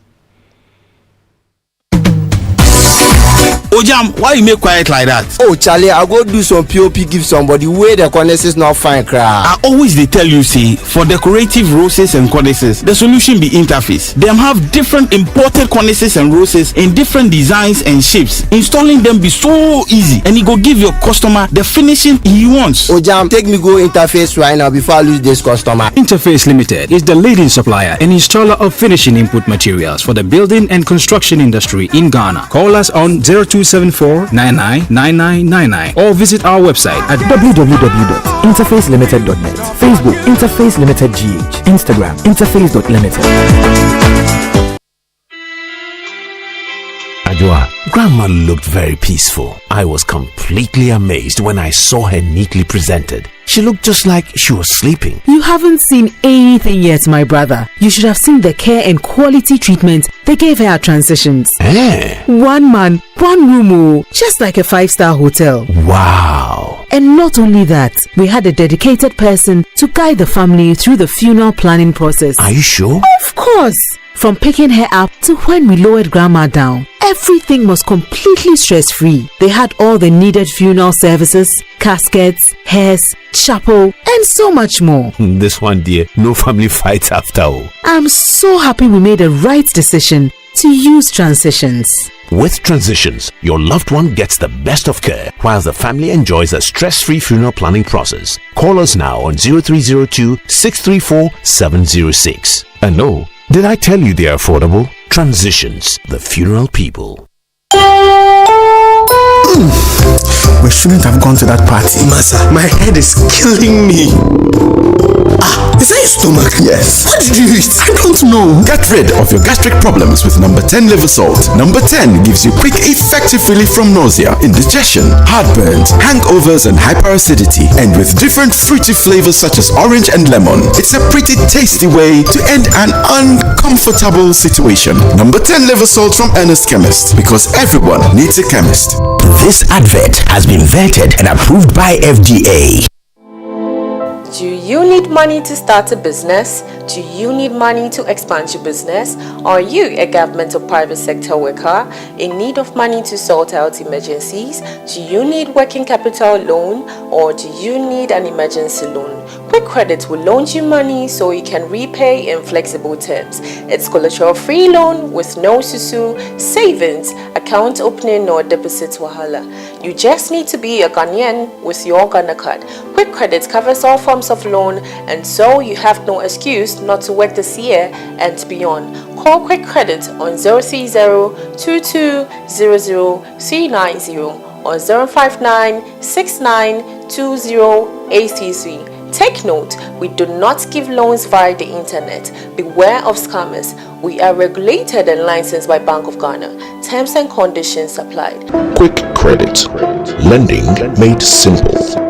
Ojam, why you make quiet like that? Oh, Charlie, I go do some POP, give somebody where the cornice is not fine, cry. I always they tell you, see, for decorative roses and cornices, the solution be interface. Them have different imported cornices and roses in different designs and shapes. Installing them be so easy, and it go give your customer the finishing he wants. Ojam, take me go Interface right now before I lose this customer. Interface Limited is the leading supplier and installer of finishing input materials for the building and construction industry in Ghana. Call us on 0274-999999 or visit our website at www.interfacelimited.net. Facebook Interface Limited GH. Instagram interface.limited. Ajua, Grandma looked very peaceful. I was completely amazed when I saw her neatly presented. She looked just like she was sleeping. You haven't seen anything yet, my brother. You should have seen the care and quality treatment they gave her at transitions. One man, one room, just like a 5-star hotel. Wow. And not only that, we had a dedicated person to guide the family through the funeral planning process. Are you sure? Of course. From picking her up to when we lowered Grandma down, everything was completely stress-free. They had all the needed funeral services, caskets, hearse, chapel, and so much more. This one, dear, no family fights after all. I'm so happy we made the right decision to use Transitions. With Transitions, your loved one gets the best of care while the family enjoys a stress-free funeral planning process. Call us now on 0302-634-706. And no, did I tell you they are affordable? Transitions, the funeral people. We shouldn't have gone to that party. Masa, my head is killing me. Is that your stomach? Yes. What did you eat? I don't know. Get rid of your gastric problems with number 10 liver salt. Number 10 gives you quick, effective relief from nausea, indigestion, heartburns, hangovers, and hyperacidity. And with different fruity flavors such as orange and lemon, it's a pretty tasty way to end an uncomfortable situation. Number 10 liver salt from Ernest Chemist, because everyone needs a chemist. This advert has been vetted and approved by FDA. Do you need money to start a business? Do you need money to expand your business? Are you a government or private sector worker in need of money to sort out emergencies? Do you need working capital loan or do you need an emergency loan? Quick Credit will loan you money so you can repay in flexible terms. It's collateral-free loan with no susu, savings, account opening or deposit wahala. You just need to be a Ghanaian with your Ghana card. Quick Credit covers all forms of loan, and so you have no excuse not to work this year and beyond. Call Quick Credit on 030-2200-390 or 059-6920-833. Take note, we do not give loans via the internet. Beware of scammers. We are regulated and licensed by Bank of Ghana. Terms and conditions applied. Quick Credit. Lending made simple.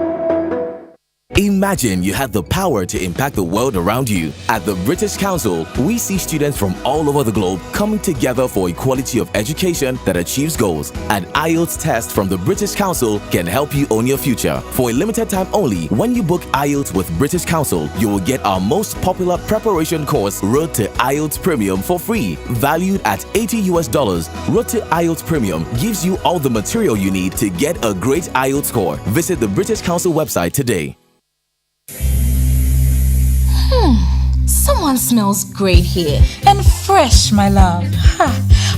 Imagine you have the power to impact the world around you. At the British Council, we see students from all over the globe coming together for equality of education that achieves goals. An IELTS test from the British Council can help you own your future. For a limited time only, when you book IELTS with British Council, you will get our most popular preparation course, Road to IELTS Premium, for free. Valued at $80. Road to IELTS Premium gives you all the material you need to get a great IELTS score. Visit the British Council website today. Someone smells great here. And fresh, my love.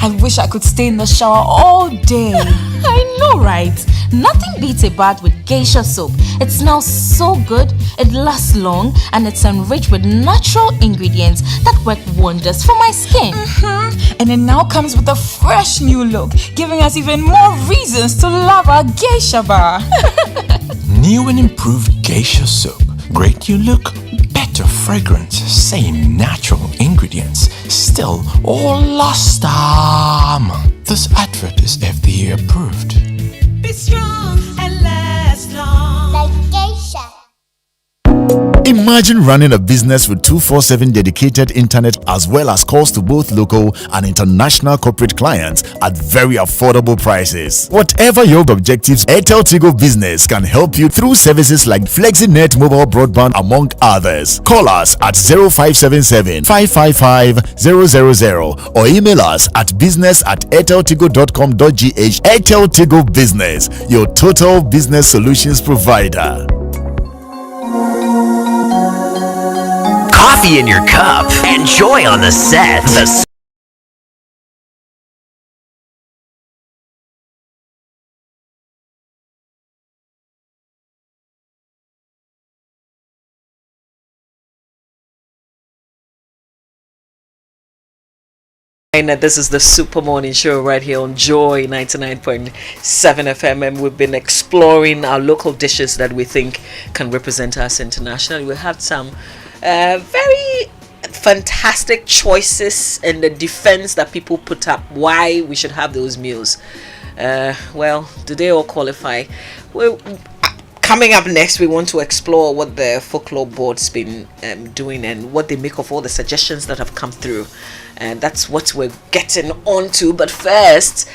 I wish I could stay in the shower all day. I know, right? Nothing beats a bath with geisha soap. It smells so good, it lasts long, and it's enriched with natural ingredients that work wonders for my skin. And it now comes with a fresh new look, giving us even more reasons to love our geisha bar. New and improved geisha soap. Great new look, better fragrance, same natural ingredients, still all last time. This advert is FDA approved. Be strong and last long. Like geisha. Imagine running a business with 24/7 dedicated internet as well as calls to both local and international corporate clients at very affordable prices. Whatever your objectives, Airtel Tigo Business can help you through services like FlexiNet mobile broadband among others. Call us at 0577 555 000 or email us at business@airteltigo.com.gh. Airtel Tigo Business, your total business solutions provider. Coffee in your cup. Enjoy on the set. And this is the Super Morning Show right here on Joy 99.7 FM, and we've been exploring our local dishes that we think can represent us internationally. We had some very fantastic choices and the defense that people put up why we should have those meals. Well, do they all qualify? Coming up next, we want to explore what the folklore board's been doing and what they make of all the suggestions that have come through. And that's what we're getting on to. But first,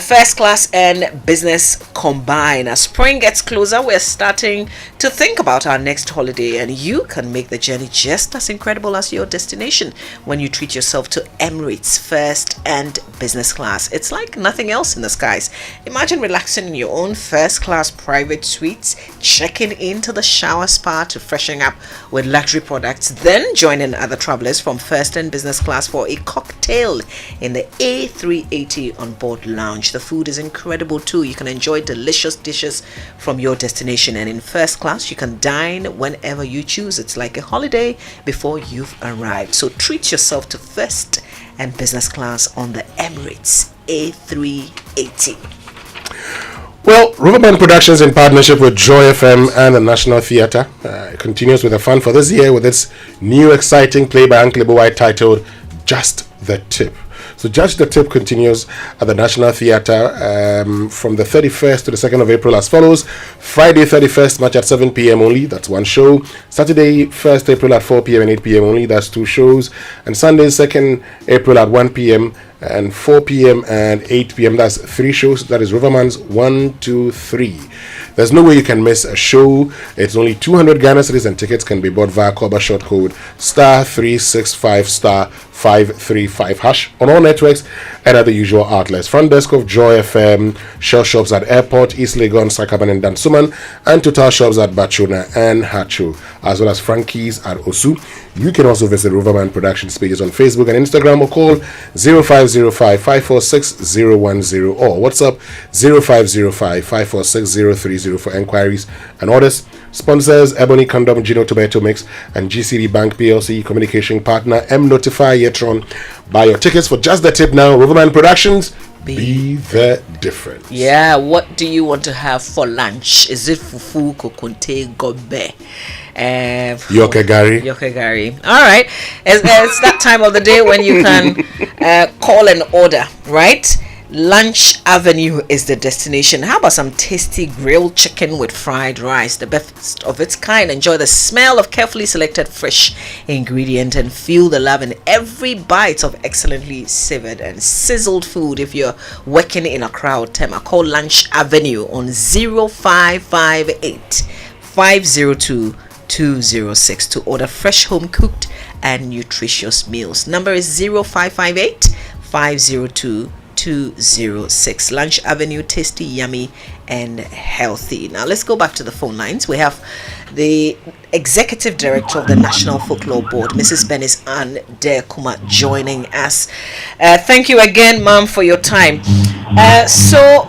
first class and business combine. As spring gets closer, we're starting to think about our next holiday, and you can make the journey just as incredible as your destination when you treat yourself to Emirates first and business class. It's like nothing else in the skies. Imagine relaxing in your own first class private suites, checking into the shower spa to freshen up with luxury products, then joining other travelers from first and business class for a cocktail in the A380 on board lounge. The food is incredible too. You can enjoy delicious dishes from your destination, and in first class you can dine whenever you choose. It's like a holiday before you've arrived. So treat yourself to first and business class on the Emirates A380. Well, Riverband Productions, in partnership with Joy FM and the National Theatre, continues with the fun for this year with its new exciting play by Uncle White titled Just the Tip. So Just the Tip continues at the National Theatre from the 31st to the 2nd of April as follows. Friday 31st, match at 7 p.m. only, that's one show. Saturday 1st April at 4 p.m. and 8 p.m. only, that's two shows. And Sunday 2nd April at 1 p.m. and 4 p.m. and 8 p.m. That's three shows. That is Riverman's 1, 2, 3. There's no way you can miss a show. It's only 200 Ghana cedis, and tickets can be bought via Koba short code *365*535# on all networks and at the usual outlets. Front desk of Joy FM, Shell shops at Airport, East Legon, Sakaban and Dansuman, and Total shops at Bachona and Hacho, as well as Frankie's at Osu. You can also visit Riverman Productions pages on Facebook and Instagram, or call 0505-546-010 or WhatsApp 0505-546-030 for enquiries and orders. Sponsors: Ebony Condom, Gino Tomato Mix, and GCD Bank PLC. Communication partner M Notify Yetron. Buy your tickets for Just the Tip now. Riverman Productions. Be the difference. Yeah, what do you want to have for lunch? Is it fufu, kokunte, gobe? Yokegari. All right. It's that time of the day when you can call and order, right? Lunch Avenue is the destination. How about some tasty grilled chicken with fried rice, the best of its kind? Enjoy the smell of carefully selected fresh ingredient and feel the love in every bite of excellently savored and sizzled food. If you're working in a crowd, call Lunch Avenue on 0558 502 206 to order fresh home cooked and nutritious meals. Number is 0558 502 206. Lunch Avenue, tasty, yummy, and healthy. Now let's go back to the phone lines. We have the Executive Director of the National Folklore Board, Mrs. Benis Ann Dekuma, joining us. Thank you again, ma'am, for your time. So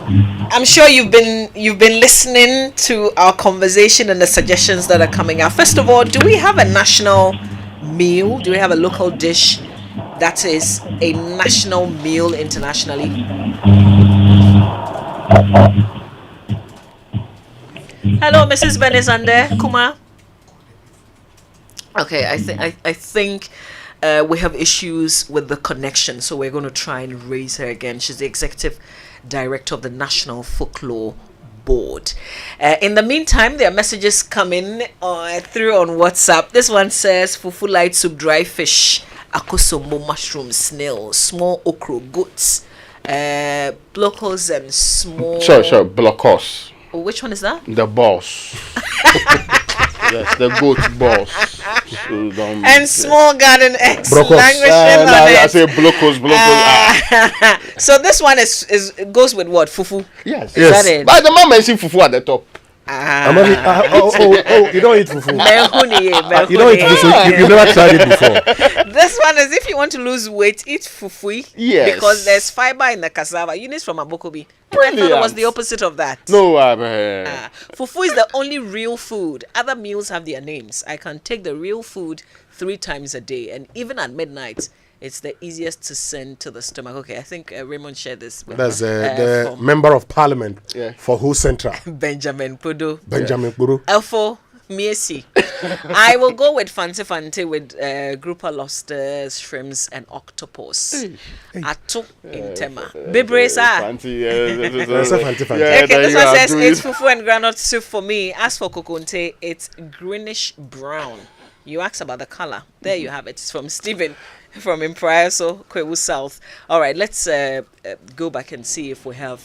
I'm sure you've been listening to our conversation and the suggestions that are coming up. First of all, do we have a national meal? Do we have a local dish that is a national meal internationally? Hello, Mrs. Benisande Kuma. Okay, I think we have issues with the connection, so we're going to try and raise her again. She's the Executive Director of the National Folklore board. In the meantime, there are messages coming through on WhatsApp. This one says fufu light soup, dry fish, akosombo, mushroom, snail, small okra, goats, blocos and small. Sure, blocos. Oh, which one is that? The boss. Yes, the goat boss. So and small garden eggs. Languishing I say blocos. So this one is goes with what? Fufu? Yes. Is that it? But the man mentioned fufu at the top. You don't eat fufu. You don't eat fufu. You never tried it before. This one is if you want to lose weight, eat fufu. Yes. Because there's fiber in the cassava. You need from abokobi. I thought it was the opposite of that. No, fufu is the only real food. Other meals have their names. I can take the real food 3 times a day, and even at midnight, it's the easiest to send to the stomach. Okay, I think Raymond shared this with That's the member of parliament for Who Central. Benjamin Pudu. Pudu. Miesi. I will go with Fante with grouper lobsters, shrimps, and octopus. Atu in Tema. Bibresa. Okay, this one says it's fufu and granite soup for me. As for kokonte, it's greenish brown. You asked about the color. There you have it. It's from Stephen from Impriaso, Kwewu South. All right, let's go back and see if we have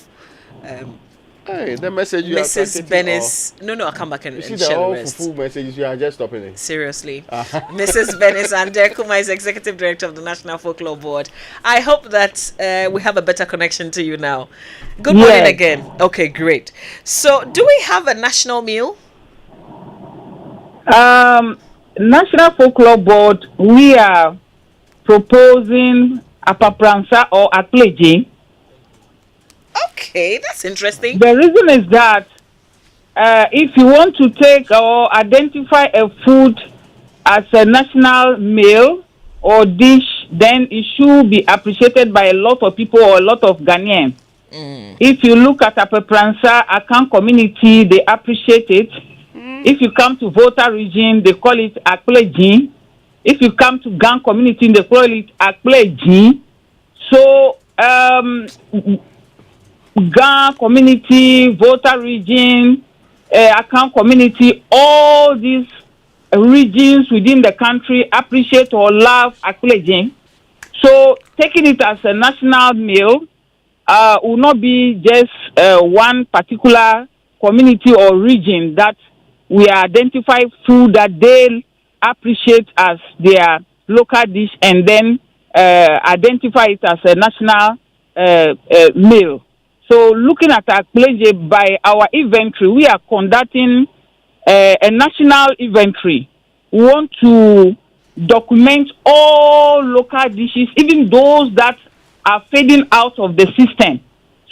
the message you Mrs. Benis. No, I'll come back and share the rest. Full messages, you are just stopping it. Seriously. Mrs. Benis and Kuma is Executive Director of the National Folklore Board. I hope that we have a better connection to you now. Good morning again. Okay, great. So, do we have a national meal? National Folklore Board, we are proposing apapransa or atleji. Okay, that's interesting. The reason is that if you want to take or identify a food as a national meal or dish, then it should be appreciated by a lot of people or a lot of Ghanaians. If you look at apapransa, Akan community, they appreciate it. If you come to Volta region, they call it akleji. If you come to Gang community, they call it akleji. So, Gang community, Volta region, Akan community, all these regions within the country appreciate or love akleji. So, taking it as a national meal will not be just one particular community or region that we identify food that they appreciate as their local dish and then identify it as a national meal. So looking at our pledge by our inventory, we are conducting a national inventory. We want to document all local dishes, even those that are fading out of the system,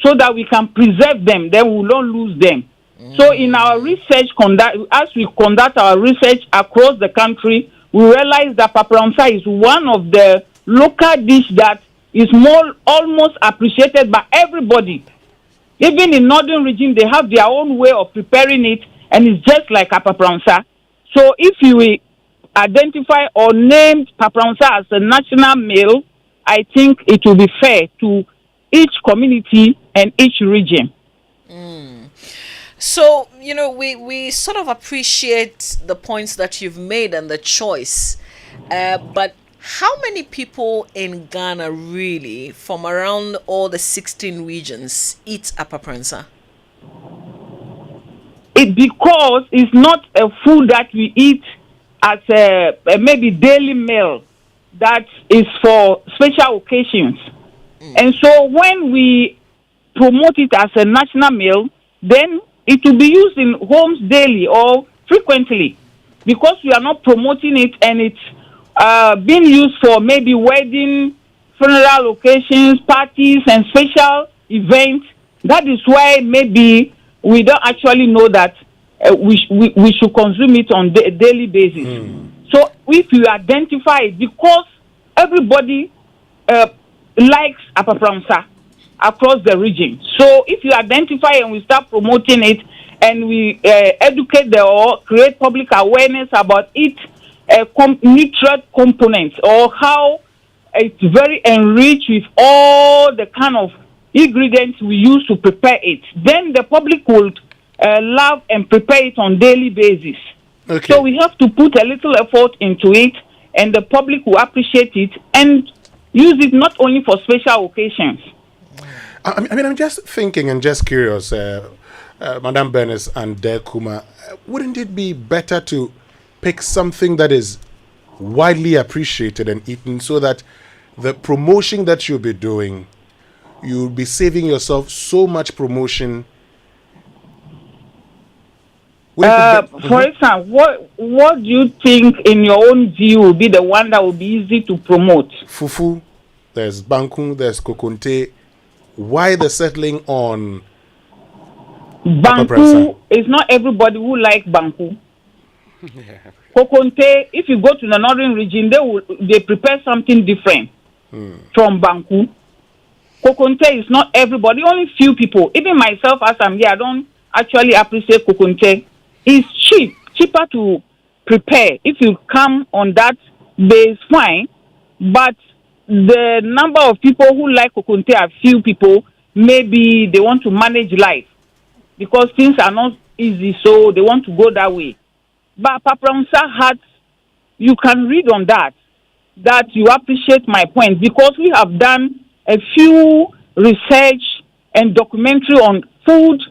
so that we can preserve them, then we will not lose them. So in our research, as we conduct our research across the country, we realize that paparansa is one of the local dish that is almost appreciated by everybody. Even in northern region, they have their own way of preparing it, and it's just like a paparansa. So if you identify or name paparansa as a national meal, I think it will be fair to each community and each region. So, we sort of appreciate the points that you've made and the choice. But how many people in Ghana really, from around all the 16 regions, eat apapransa? Because it's not a food that we eat as a maybe daily meal that is for special occasions. And so when we promote it as a national meal, then it will be used in homes daily or frequently, because we are not promoting it and it's being used for maybe wedding, funeral occasions, parties, and special events. That is why maybe we don't actually know that we should consume it on a daily basis. So if you identify it, because everybody likes apapransa across the region. So if you identify and we start promoting it and we educate or create public awareness about its nutrient components or how it's very enriched with all the kind of ingredients we use to prepare it, then the public will love and prepare it on daily basis. Okay. So we have to put a little effort into it, and the public will appreciate it and use it not only for special occasions. I mean, I'm just thinking and just curious, Madam Bernice and Dekuma, wouldn't it be better to pick something that is widely appreciated and eaten, so that the promotion that you'll be doing, you'll be saving yourself so much promotion? For instance, what do you think, in your own view, will be the one that will be easy to promote? Fufu, there's Banku, there's Kokonte. Why the settling on Banku? Is not everybody who like Banku. Kokonte, if you go to the northern region, they prepare something different from Banku. Kokonte is not everybody, only few people. Even myself, as I'm here, I don't actually appreciate Kokonte. It's cheaper to prepare. If you come on that base, fine. But the number of people who like Kokonte are few people. Maybe they want to manage life because things are not easy, so they want to go that way. But Papransa you can read on that you appreciate my point, because we have done a few research and documentary on food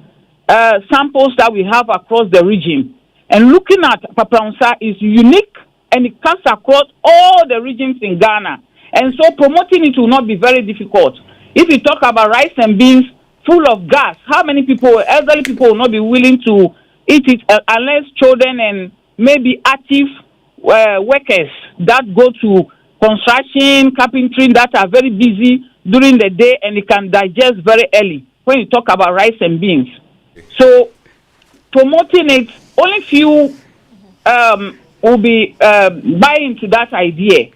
samples that we have across the region. And looking at Papransa is unique, and it cuts across all the regions in Ghana. And so promoting it will not be very difficult. If you talk about rice and beans full of gas, how many people, elderly people, will not be willing to eat it unless children and maybe active workers that go to construction, carpentry, that are very busy during the day, and it can digest very early when you talk about rice and beans. So promoting it, only few will be buying into that idea,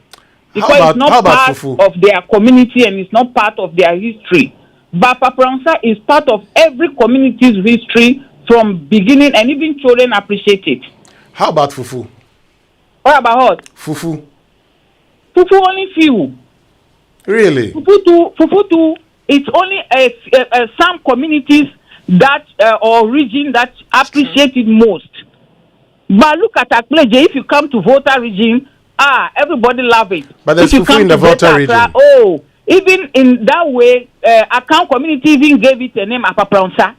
because it's not part of their community and it's not part of their history. But Papransa is part of every community's history from beginning, and even children appreciate it. How about fufu? What about what? Fufu. Fufu only few. Really? Fufu too. It's only some communities that or region that appreciate it most. But look at Akleje. If you come to Volta region, everybody love it. But there's fufu in the Volta region. Even in that way, Akan community even gave it a name, Apapransa.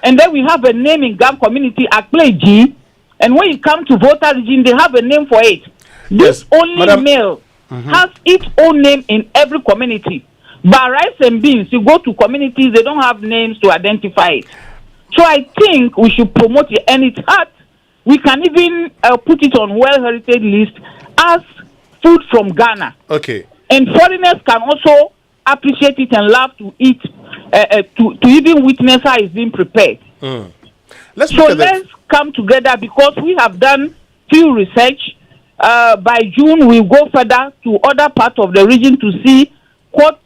And then we have a name in Gam community, Akleji. And when you come to Volta region, they have a name for it. This only meal has its own name in every community. But rice and beans, you go to communities, they don't have names to identify it. So I think we should promote it, and it's hard. We can even put it on World Heritage list as food from Ghana. Okay. And foreigners can also appreciate it and love to eat, to even witness how it's being prepared. Let's come together, because we have done few research. By June, we'll go further to other parts of the region to see what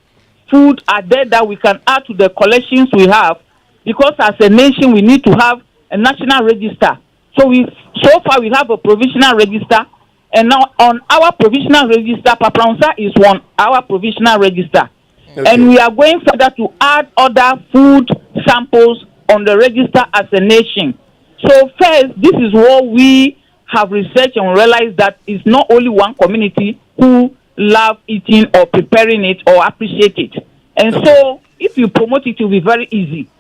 food are there that we can add to the collections we have, because as a nation we need to have a national register. So far we have a provisional register, and now on our provisional register, Papransa is on our provisional register. Okay. And we are going further to add other food samples on the register as a nation. So first, this is what we have researched and realized that it's not only one community who love eating or preparing it or appreciate it. And so if you promote it, it will be very easy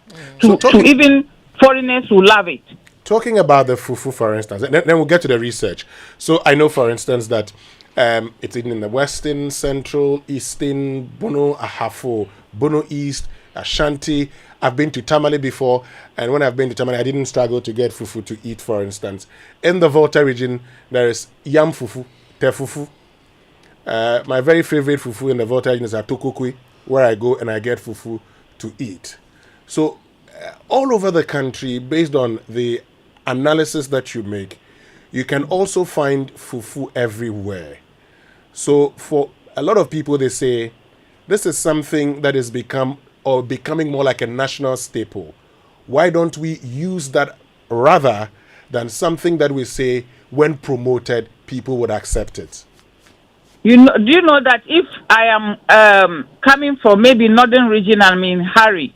to even foreigners who love it. Talking about the fufu, for instance, and then we'll get to the research. So I know, for instance, that it's in the western, central, eastern, Bono, Ahafo, Bono East, Ashanti. I've been to Tamale before, and when I've been to Tamale, I didn't struggle to get fufu to eat, for instance. In the Volta region, there is yam fufu, te fufu. My very favorite fufu in the Volta region is Atokokwe, where I go and I get fufu to eat. So all over the country, based on the analysis that you make, you can also find fufu everywhere. So for a lot of people, they say this is something that is becoming more like a national staple. Why don't we use that rather than something that we say when promoted, people would accept it? Do you know that if I am coming from maybe northern region, I'm in hurry,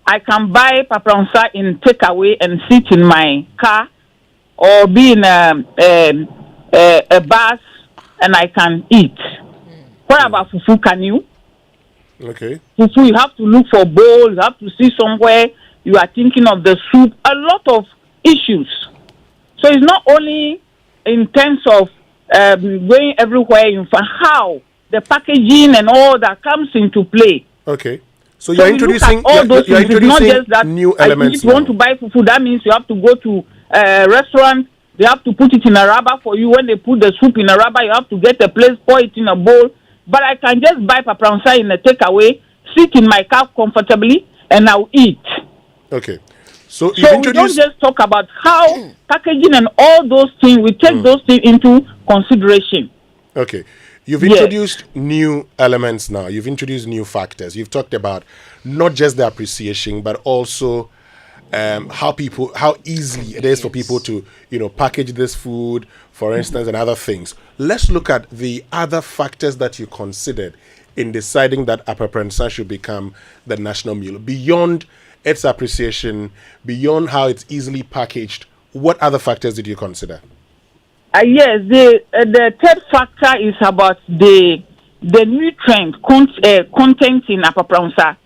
I can buy papransa in takeaway and sit in my car or be in a bus and I can eat. What about fufu? Can you? Okay. Fufu, you have to look for bowl. You have to see somewhere. You are thinking of the soup. A lot of issues. So it's not only in terms of going everywhere. In fact, how the packaging and all that comes into play. Okay. So you're introducing It's not just that new elements. If you want to buy fufu, that means you have to go to a restaurant. They have to put it in a rubber for you. When they put the soup in a rubber, you have to get a place, pour it in a bowl. But I can just buy papransa in a takeaway, sit in my car comfortably, and I'll eat. Okay. So we don't just talk about how packaging and all those things. We take those things into consideration. Okay. You've introduced new elements now. You've introduced new factors. You've talked about not just the appreciation, but also how easy it is for people to, package this food, for instance, and other things. Let's look at the other factors that you considered in deciding that apapransa should become the national meal. Beyond its appreciation, beyond how it's easily packaged, what other factors did you consider? Yes, the third factor is about the nutrient content in apapransa.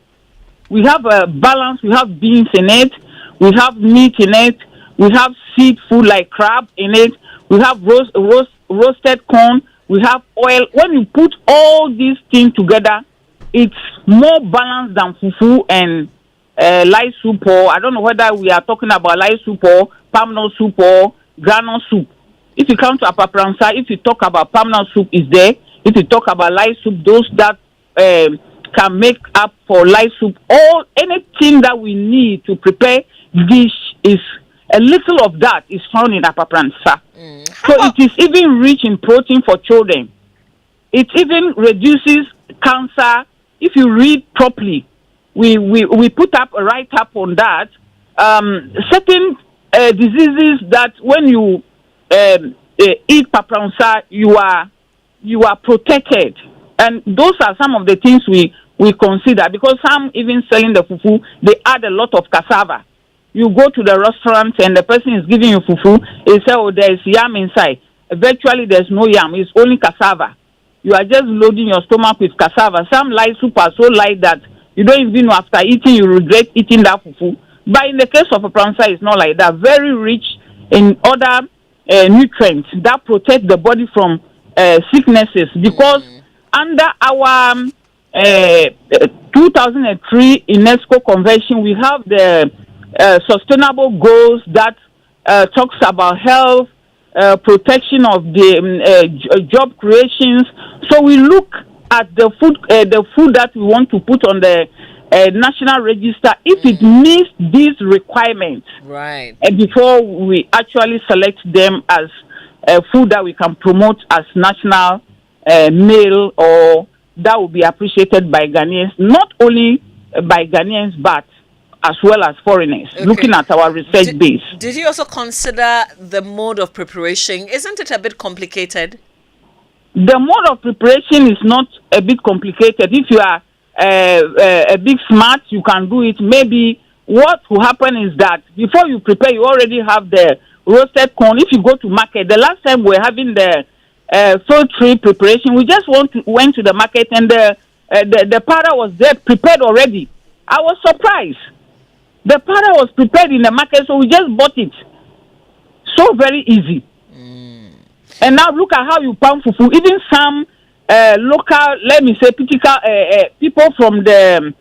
We have a balance. We have beans in it. We have meat in it. We have seafood like crab in it. We have roasted corn. We have oil. When you put all these things together, it's more balanced than fufu and light soup, or I don't know whether we are talking about light soup or palm nut soup or groundnut soup. If you come to apapransa, if you talk about palm nut soup, is there. If you talk about light soup, those that can make up for light soup, anything that we need to prepare dish is a little of that is found in apapransa. So it is even rich in protein for children. It even reduces cancer. If you read properly, we put up a write-up on that. Certain diseases that when you eat papransa, you are protected. And those are some of the things we consider, because some even selling the fufu, they add a lot of cassava. You go to the restaurant and the person is giving you fufu, they say, oh, there's yam inside. Virtually there's no yam, it's only cassava. You are just loading your stomach with cassava. Some light soup are so light that you don't even know after eating, you regret eating that fufu. But in the case of a pransa, it's not like that. Very rich in other nutrients that protect the body from sicknesses. Because under our 2003 UNESCO Convention, we have the sustainable goals that talks about health, protection of the job creations. So we look at the food that we want to put on the national register, if it meets these requirements, right? And before we actually select them as food that we can promote as national meal, or that will be appreciated by Ghanaians, not only by Ghanaians but as well as foreigners. Okay. Looking at our research base. Did you also consider the mode of preparation? Isn't it a bit complicated? The mode of preparation is not a bit complicated. If you are a big smart, you can do it. Maybe what will happen is that before you prepare, you already have the roasted corn. If you go to market, the last time we were having the field tree preparation, we just went to the market and the powder was there prepared already. I was surprised. The powder was prepared in the market, so we just bought it. So very easy. And now look at how you pound fufu. Even some local, let me say, people from the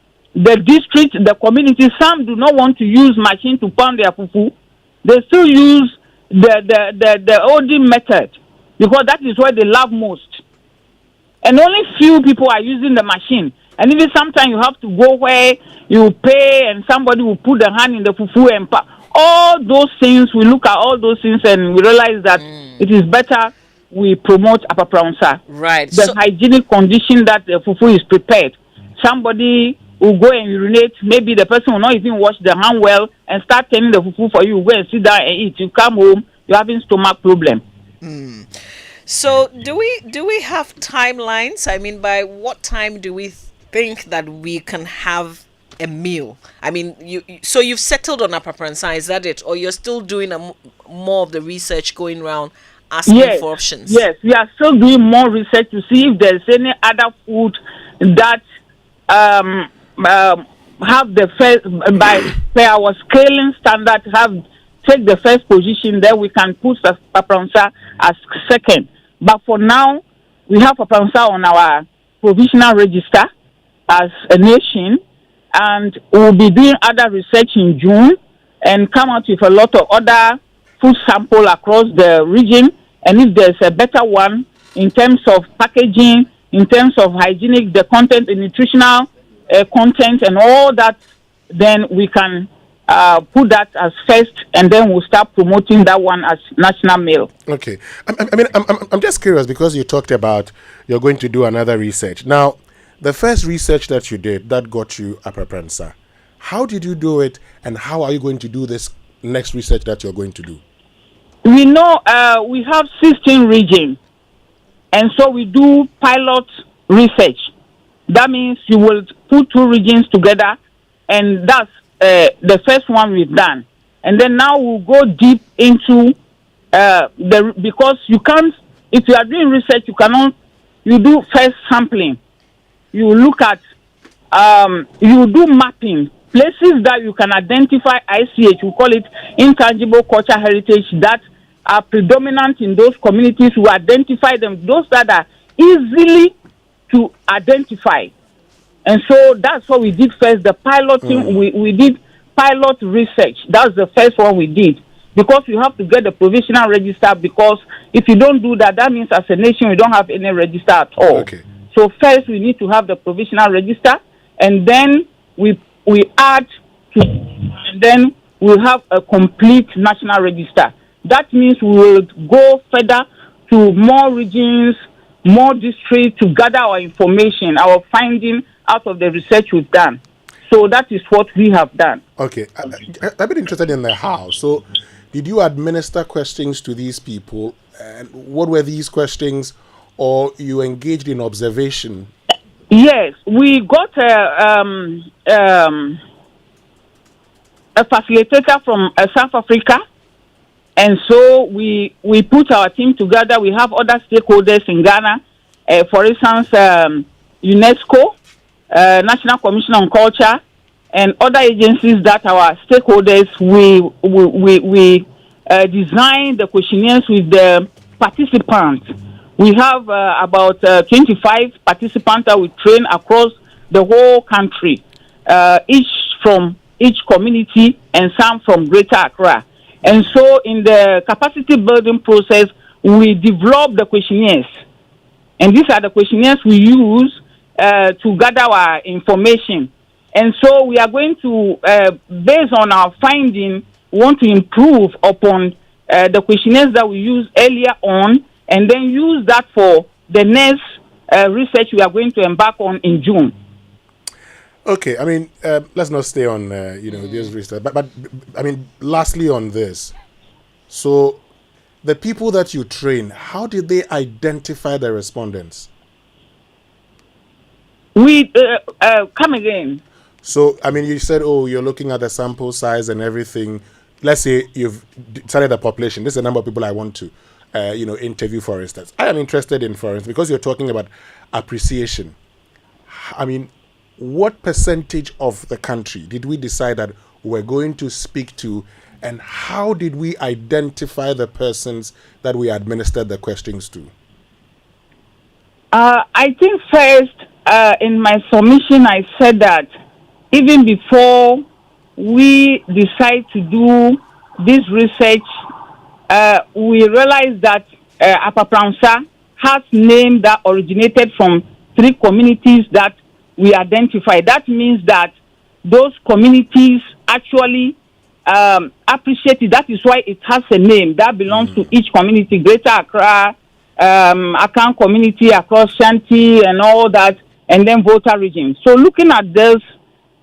district, the community, some do not want to use machine to pound their fufu. They still use the olden method because that is what they love most. And only few people are using the machine. And even sometimes you have to go where you pay and somebody will put the hand in the fufu and all those things. We look at all those things and we realize that it is better we promote apapransa. Right. The hygienic condition that the fufu is prepared. Somebody will go and urinate. Maybe the person will not even wash the hand well and start turning the fufu for you. Go and sit down and eat. You come home, you're having stomach problem. So do we have timelines? I mean, by what time do we think that we can have a meal? I mean, so you've settled on Upper Prancer, is that it? Or you're still doing more of the research going around asking for options? Yes, we are still doing more research to see if there's any other food that have the first, by our scaling standard, take the first position. Then we can put Prancer as second. But for now, we have Prancer on our provisional register as a nation, and we'll be doing other research in June and come out with a lot of other food sample across the region. And if there's a better one in terms of packaging, in terms of hygienic, the content, the nutritional content and all that, then we can put that as first, and then we'll start promoting that one as national meal. Okay. I'm just curious because you talked about you're going to do another research. Now, the first research that you did, that got you Upper Prancer. How did you do it, and how are you going to do this next research that you're going to do? We know we have 16 regions, and so we do pilot research. That means you will put 2 regions together, and that's the first one we've done. And then now we'll go deep into because you can't, if you are doing research, you do first sampling. You look at, you do mapping, places that you can identify ICH, we call it intangible cultural heritage, that are predominant in those communities. We identify them, those that are easily to identify. And so that's what we did first, the piloting. We did pilot research. That's the first one we did. Because you have to get the provisional register, because if you don't do that, that means as a nation we don't have any register at all. Okay. So first we need to have the provisional register, and then we add to, and then we'll have a complete national register. That means we will go further to more regions, more districts to gather our information, our finding out of the research we've done. So that is what we have done. Okay. I've been interested in the how. So did you administer questions to these people? And what were these questions? Or you engaged in observation? Yes, we got a facilitator from South Africa. And so we put our team together. We have other stakeholders in Ghana. For instance, UNESCO, National Commission on Culture, and other agencies that are stakeholders. We design the questionnaires with the participants. We have about 25 participants that we train across the whole country, each from each community and some from Greater Accra. And so in the capacity building process, we develop the questionnaires. And these are the questionnaires we use to gather our information. And so we are going to, based on our finding, want to improve upon the questionnaires that we used earlier on, and then use that for the next research we are going to embark on in June. Okay, I mean, let's not stay on, this research. But I mean, lastly on this. So, the people that you train, how did they identify the respondents? We, come again. So, I mean, you said, you're looking at the sample size and everything. Let's say you've studied the population. This is the number of people I want to, interview, for instance. I am interested in, for instance, because you're talking about appreciation. I mean, what percentage of the country did we decide that we're going to speak to, and how did we identify the persons that we administered the questions to? I think first, in my submission, I said that even before we decide to do this research, we realized that Upper Prancer has name that originated from 3 communities that we identify. That means that those communities actually appreciate it. That is why it has a name that belongs to each community. Greater Accra, Akan community across Shanti and all that, and then Volta region. So looking at this,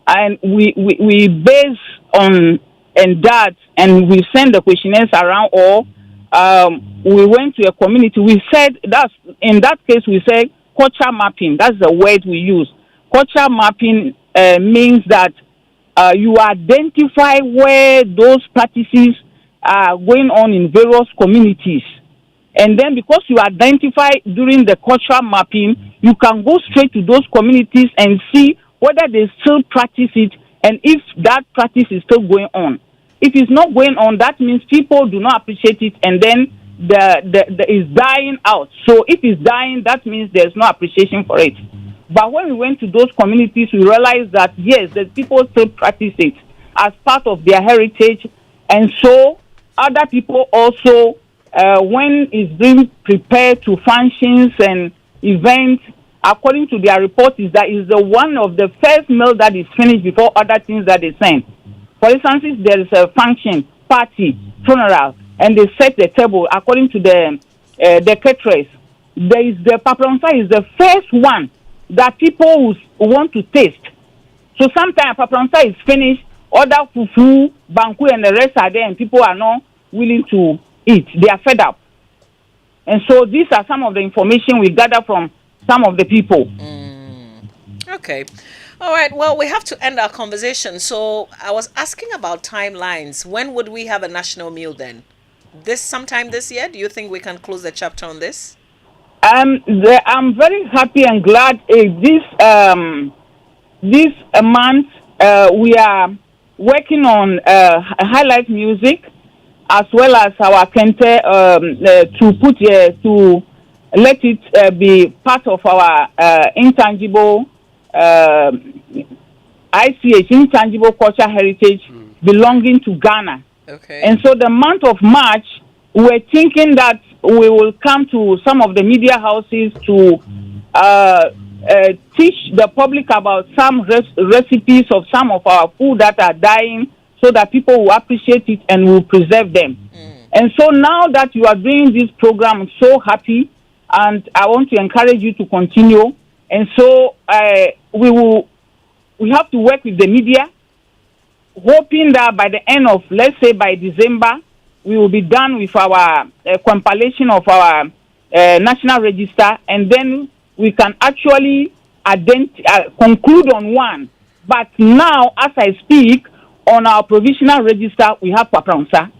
and we base on that, and we send the questionnaires around, or we went to a community. We said in that case we said culture mapping. That's the word we use. Culture mapping means that you identify where those practices are going on in various communities. And then because you identify during the cultural mapping, you can go straight to those communities and see whether they still practice it and if that practice is still going on. If it's not going on, that means people do not appreciate it, and then the is dying out. So if it's dying, that means there's no appreciation for it. But when we went to those communities, we realized that, yes, the people still practice it as part of their heritage. And so other people also, when it's being prepared to functions and events, according to their report, is that is the one of the first meal that is finished before other things that they send. For instance, if there is a function, party, funeral, and they set the table according to the caterers, there is the paparonsa is the first one that people want to taste. So sometimes paparonsa is finished, other fufu, banku, and the rest are there, and people are not willing to eat. They are fed up. And so these are some of the information we gather from some of the people. Okay. All right. Well, we have to end our conversation. So I was asking about timelines. When would we have a national meal then? Sometime this year? Do you think we can close the chapter on this? I'm very happy and glad this month we are working on highlight music as well as our kente to let it be part of our intangible ICH, intangible cultural heritage belonging to Ghana. Okay. And so the month of March, we're thinking that we will come to some of the media houses to teach the public about some recipes of some of our food that are dying so that people will appreciate it and will preserve them. And so now that you are doing this program, I'm so happy, and I want to encourage you to continue. And so we have to work with the media, hoping that by the end of, let's say by December, we will be done with our compilation of our national register, and then we can actually conclude on one. But now, as I speak, on our provisional register, we have paparonsa.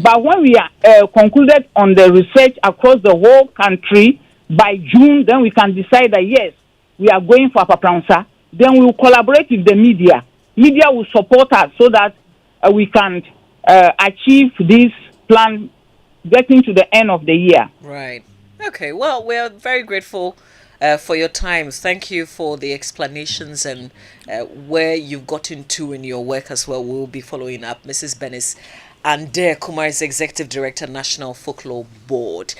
But when we are concluded on the research across the whole country by June, then we can decide that, yes, we are going for paparonsa. Then we will collaborate with the media. Media will support us so that we can achieve this plan getting to the end of the year. Right. Okay. Well, we're very grateful for your time. Thank you for the explanations and where you've gotten to in your work as well. We'll be following up. Mrs. Bernice Ande Kumar is Executive Director, National Folklore Board.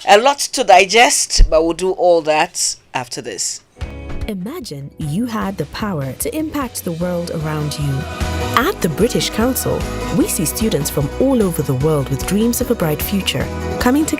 A lot to digest, but we'll do all that after this. Imagine you had the power to impact the world around you. At the British Council, we see students from all over the world with dreams of a bright future coming together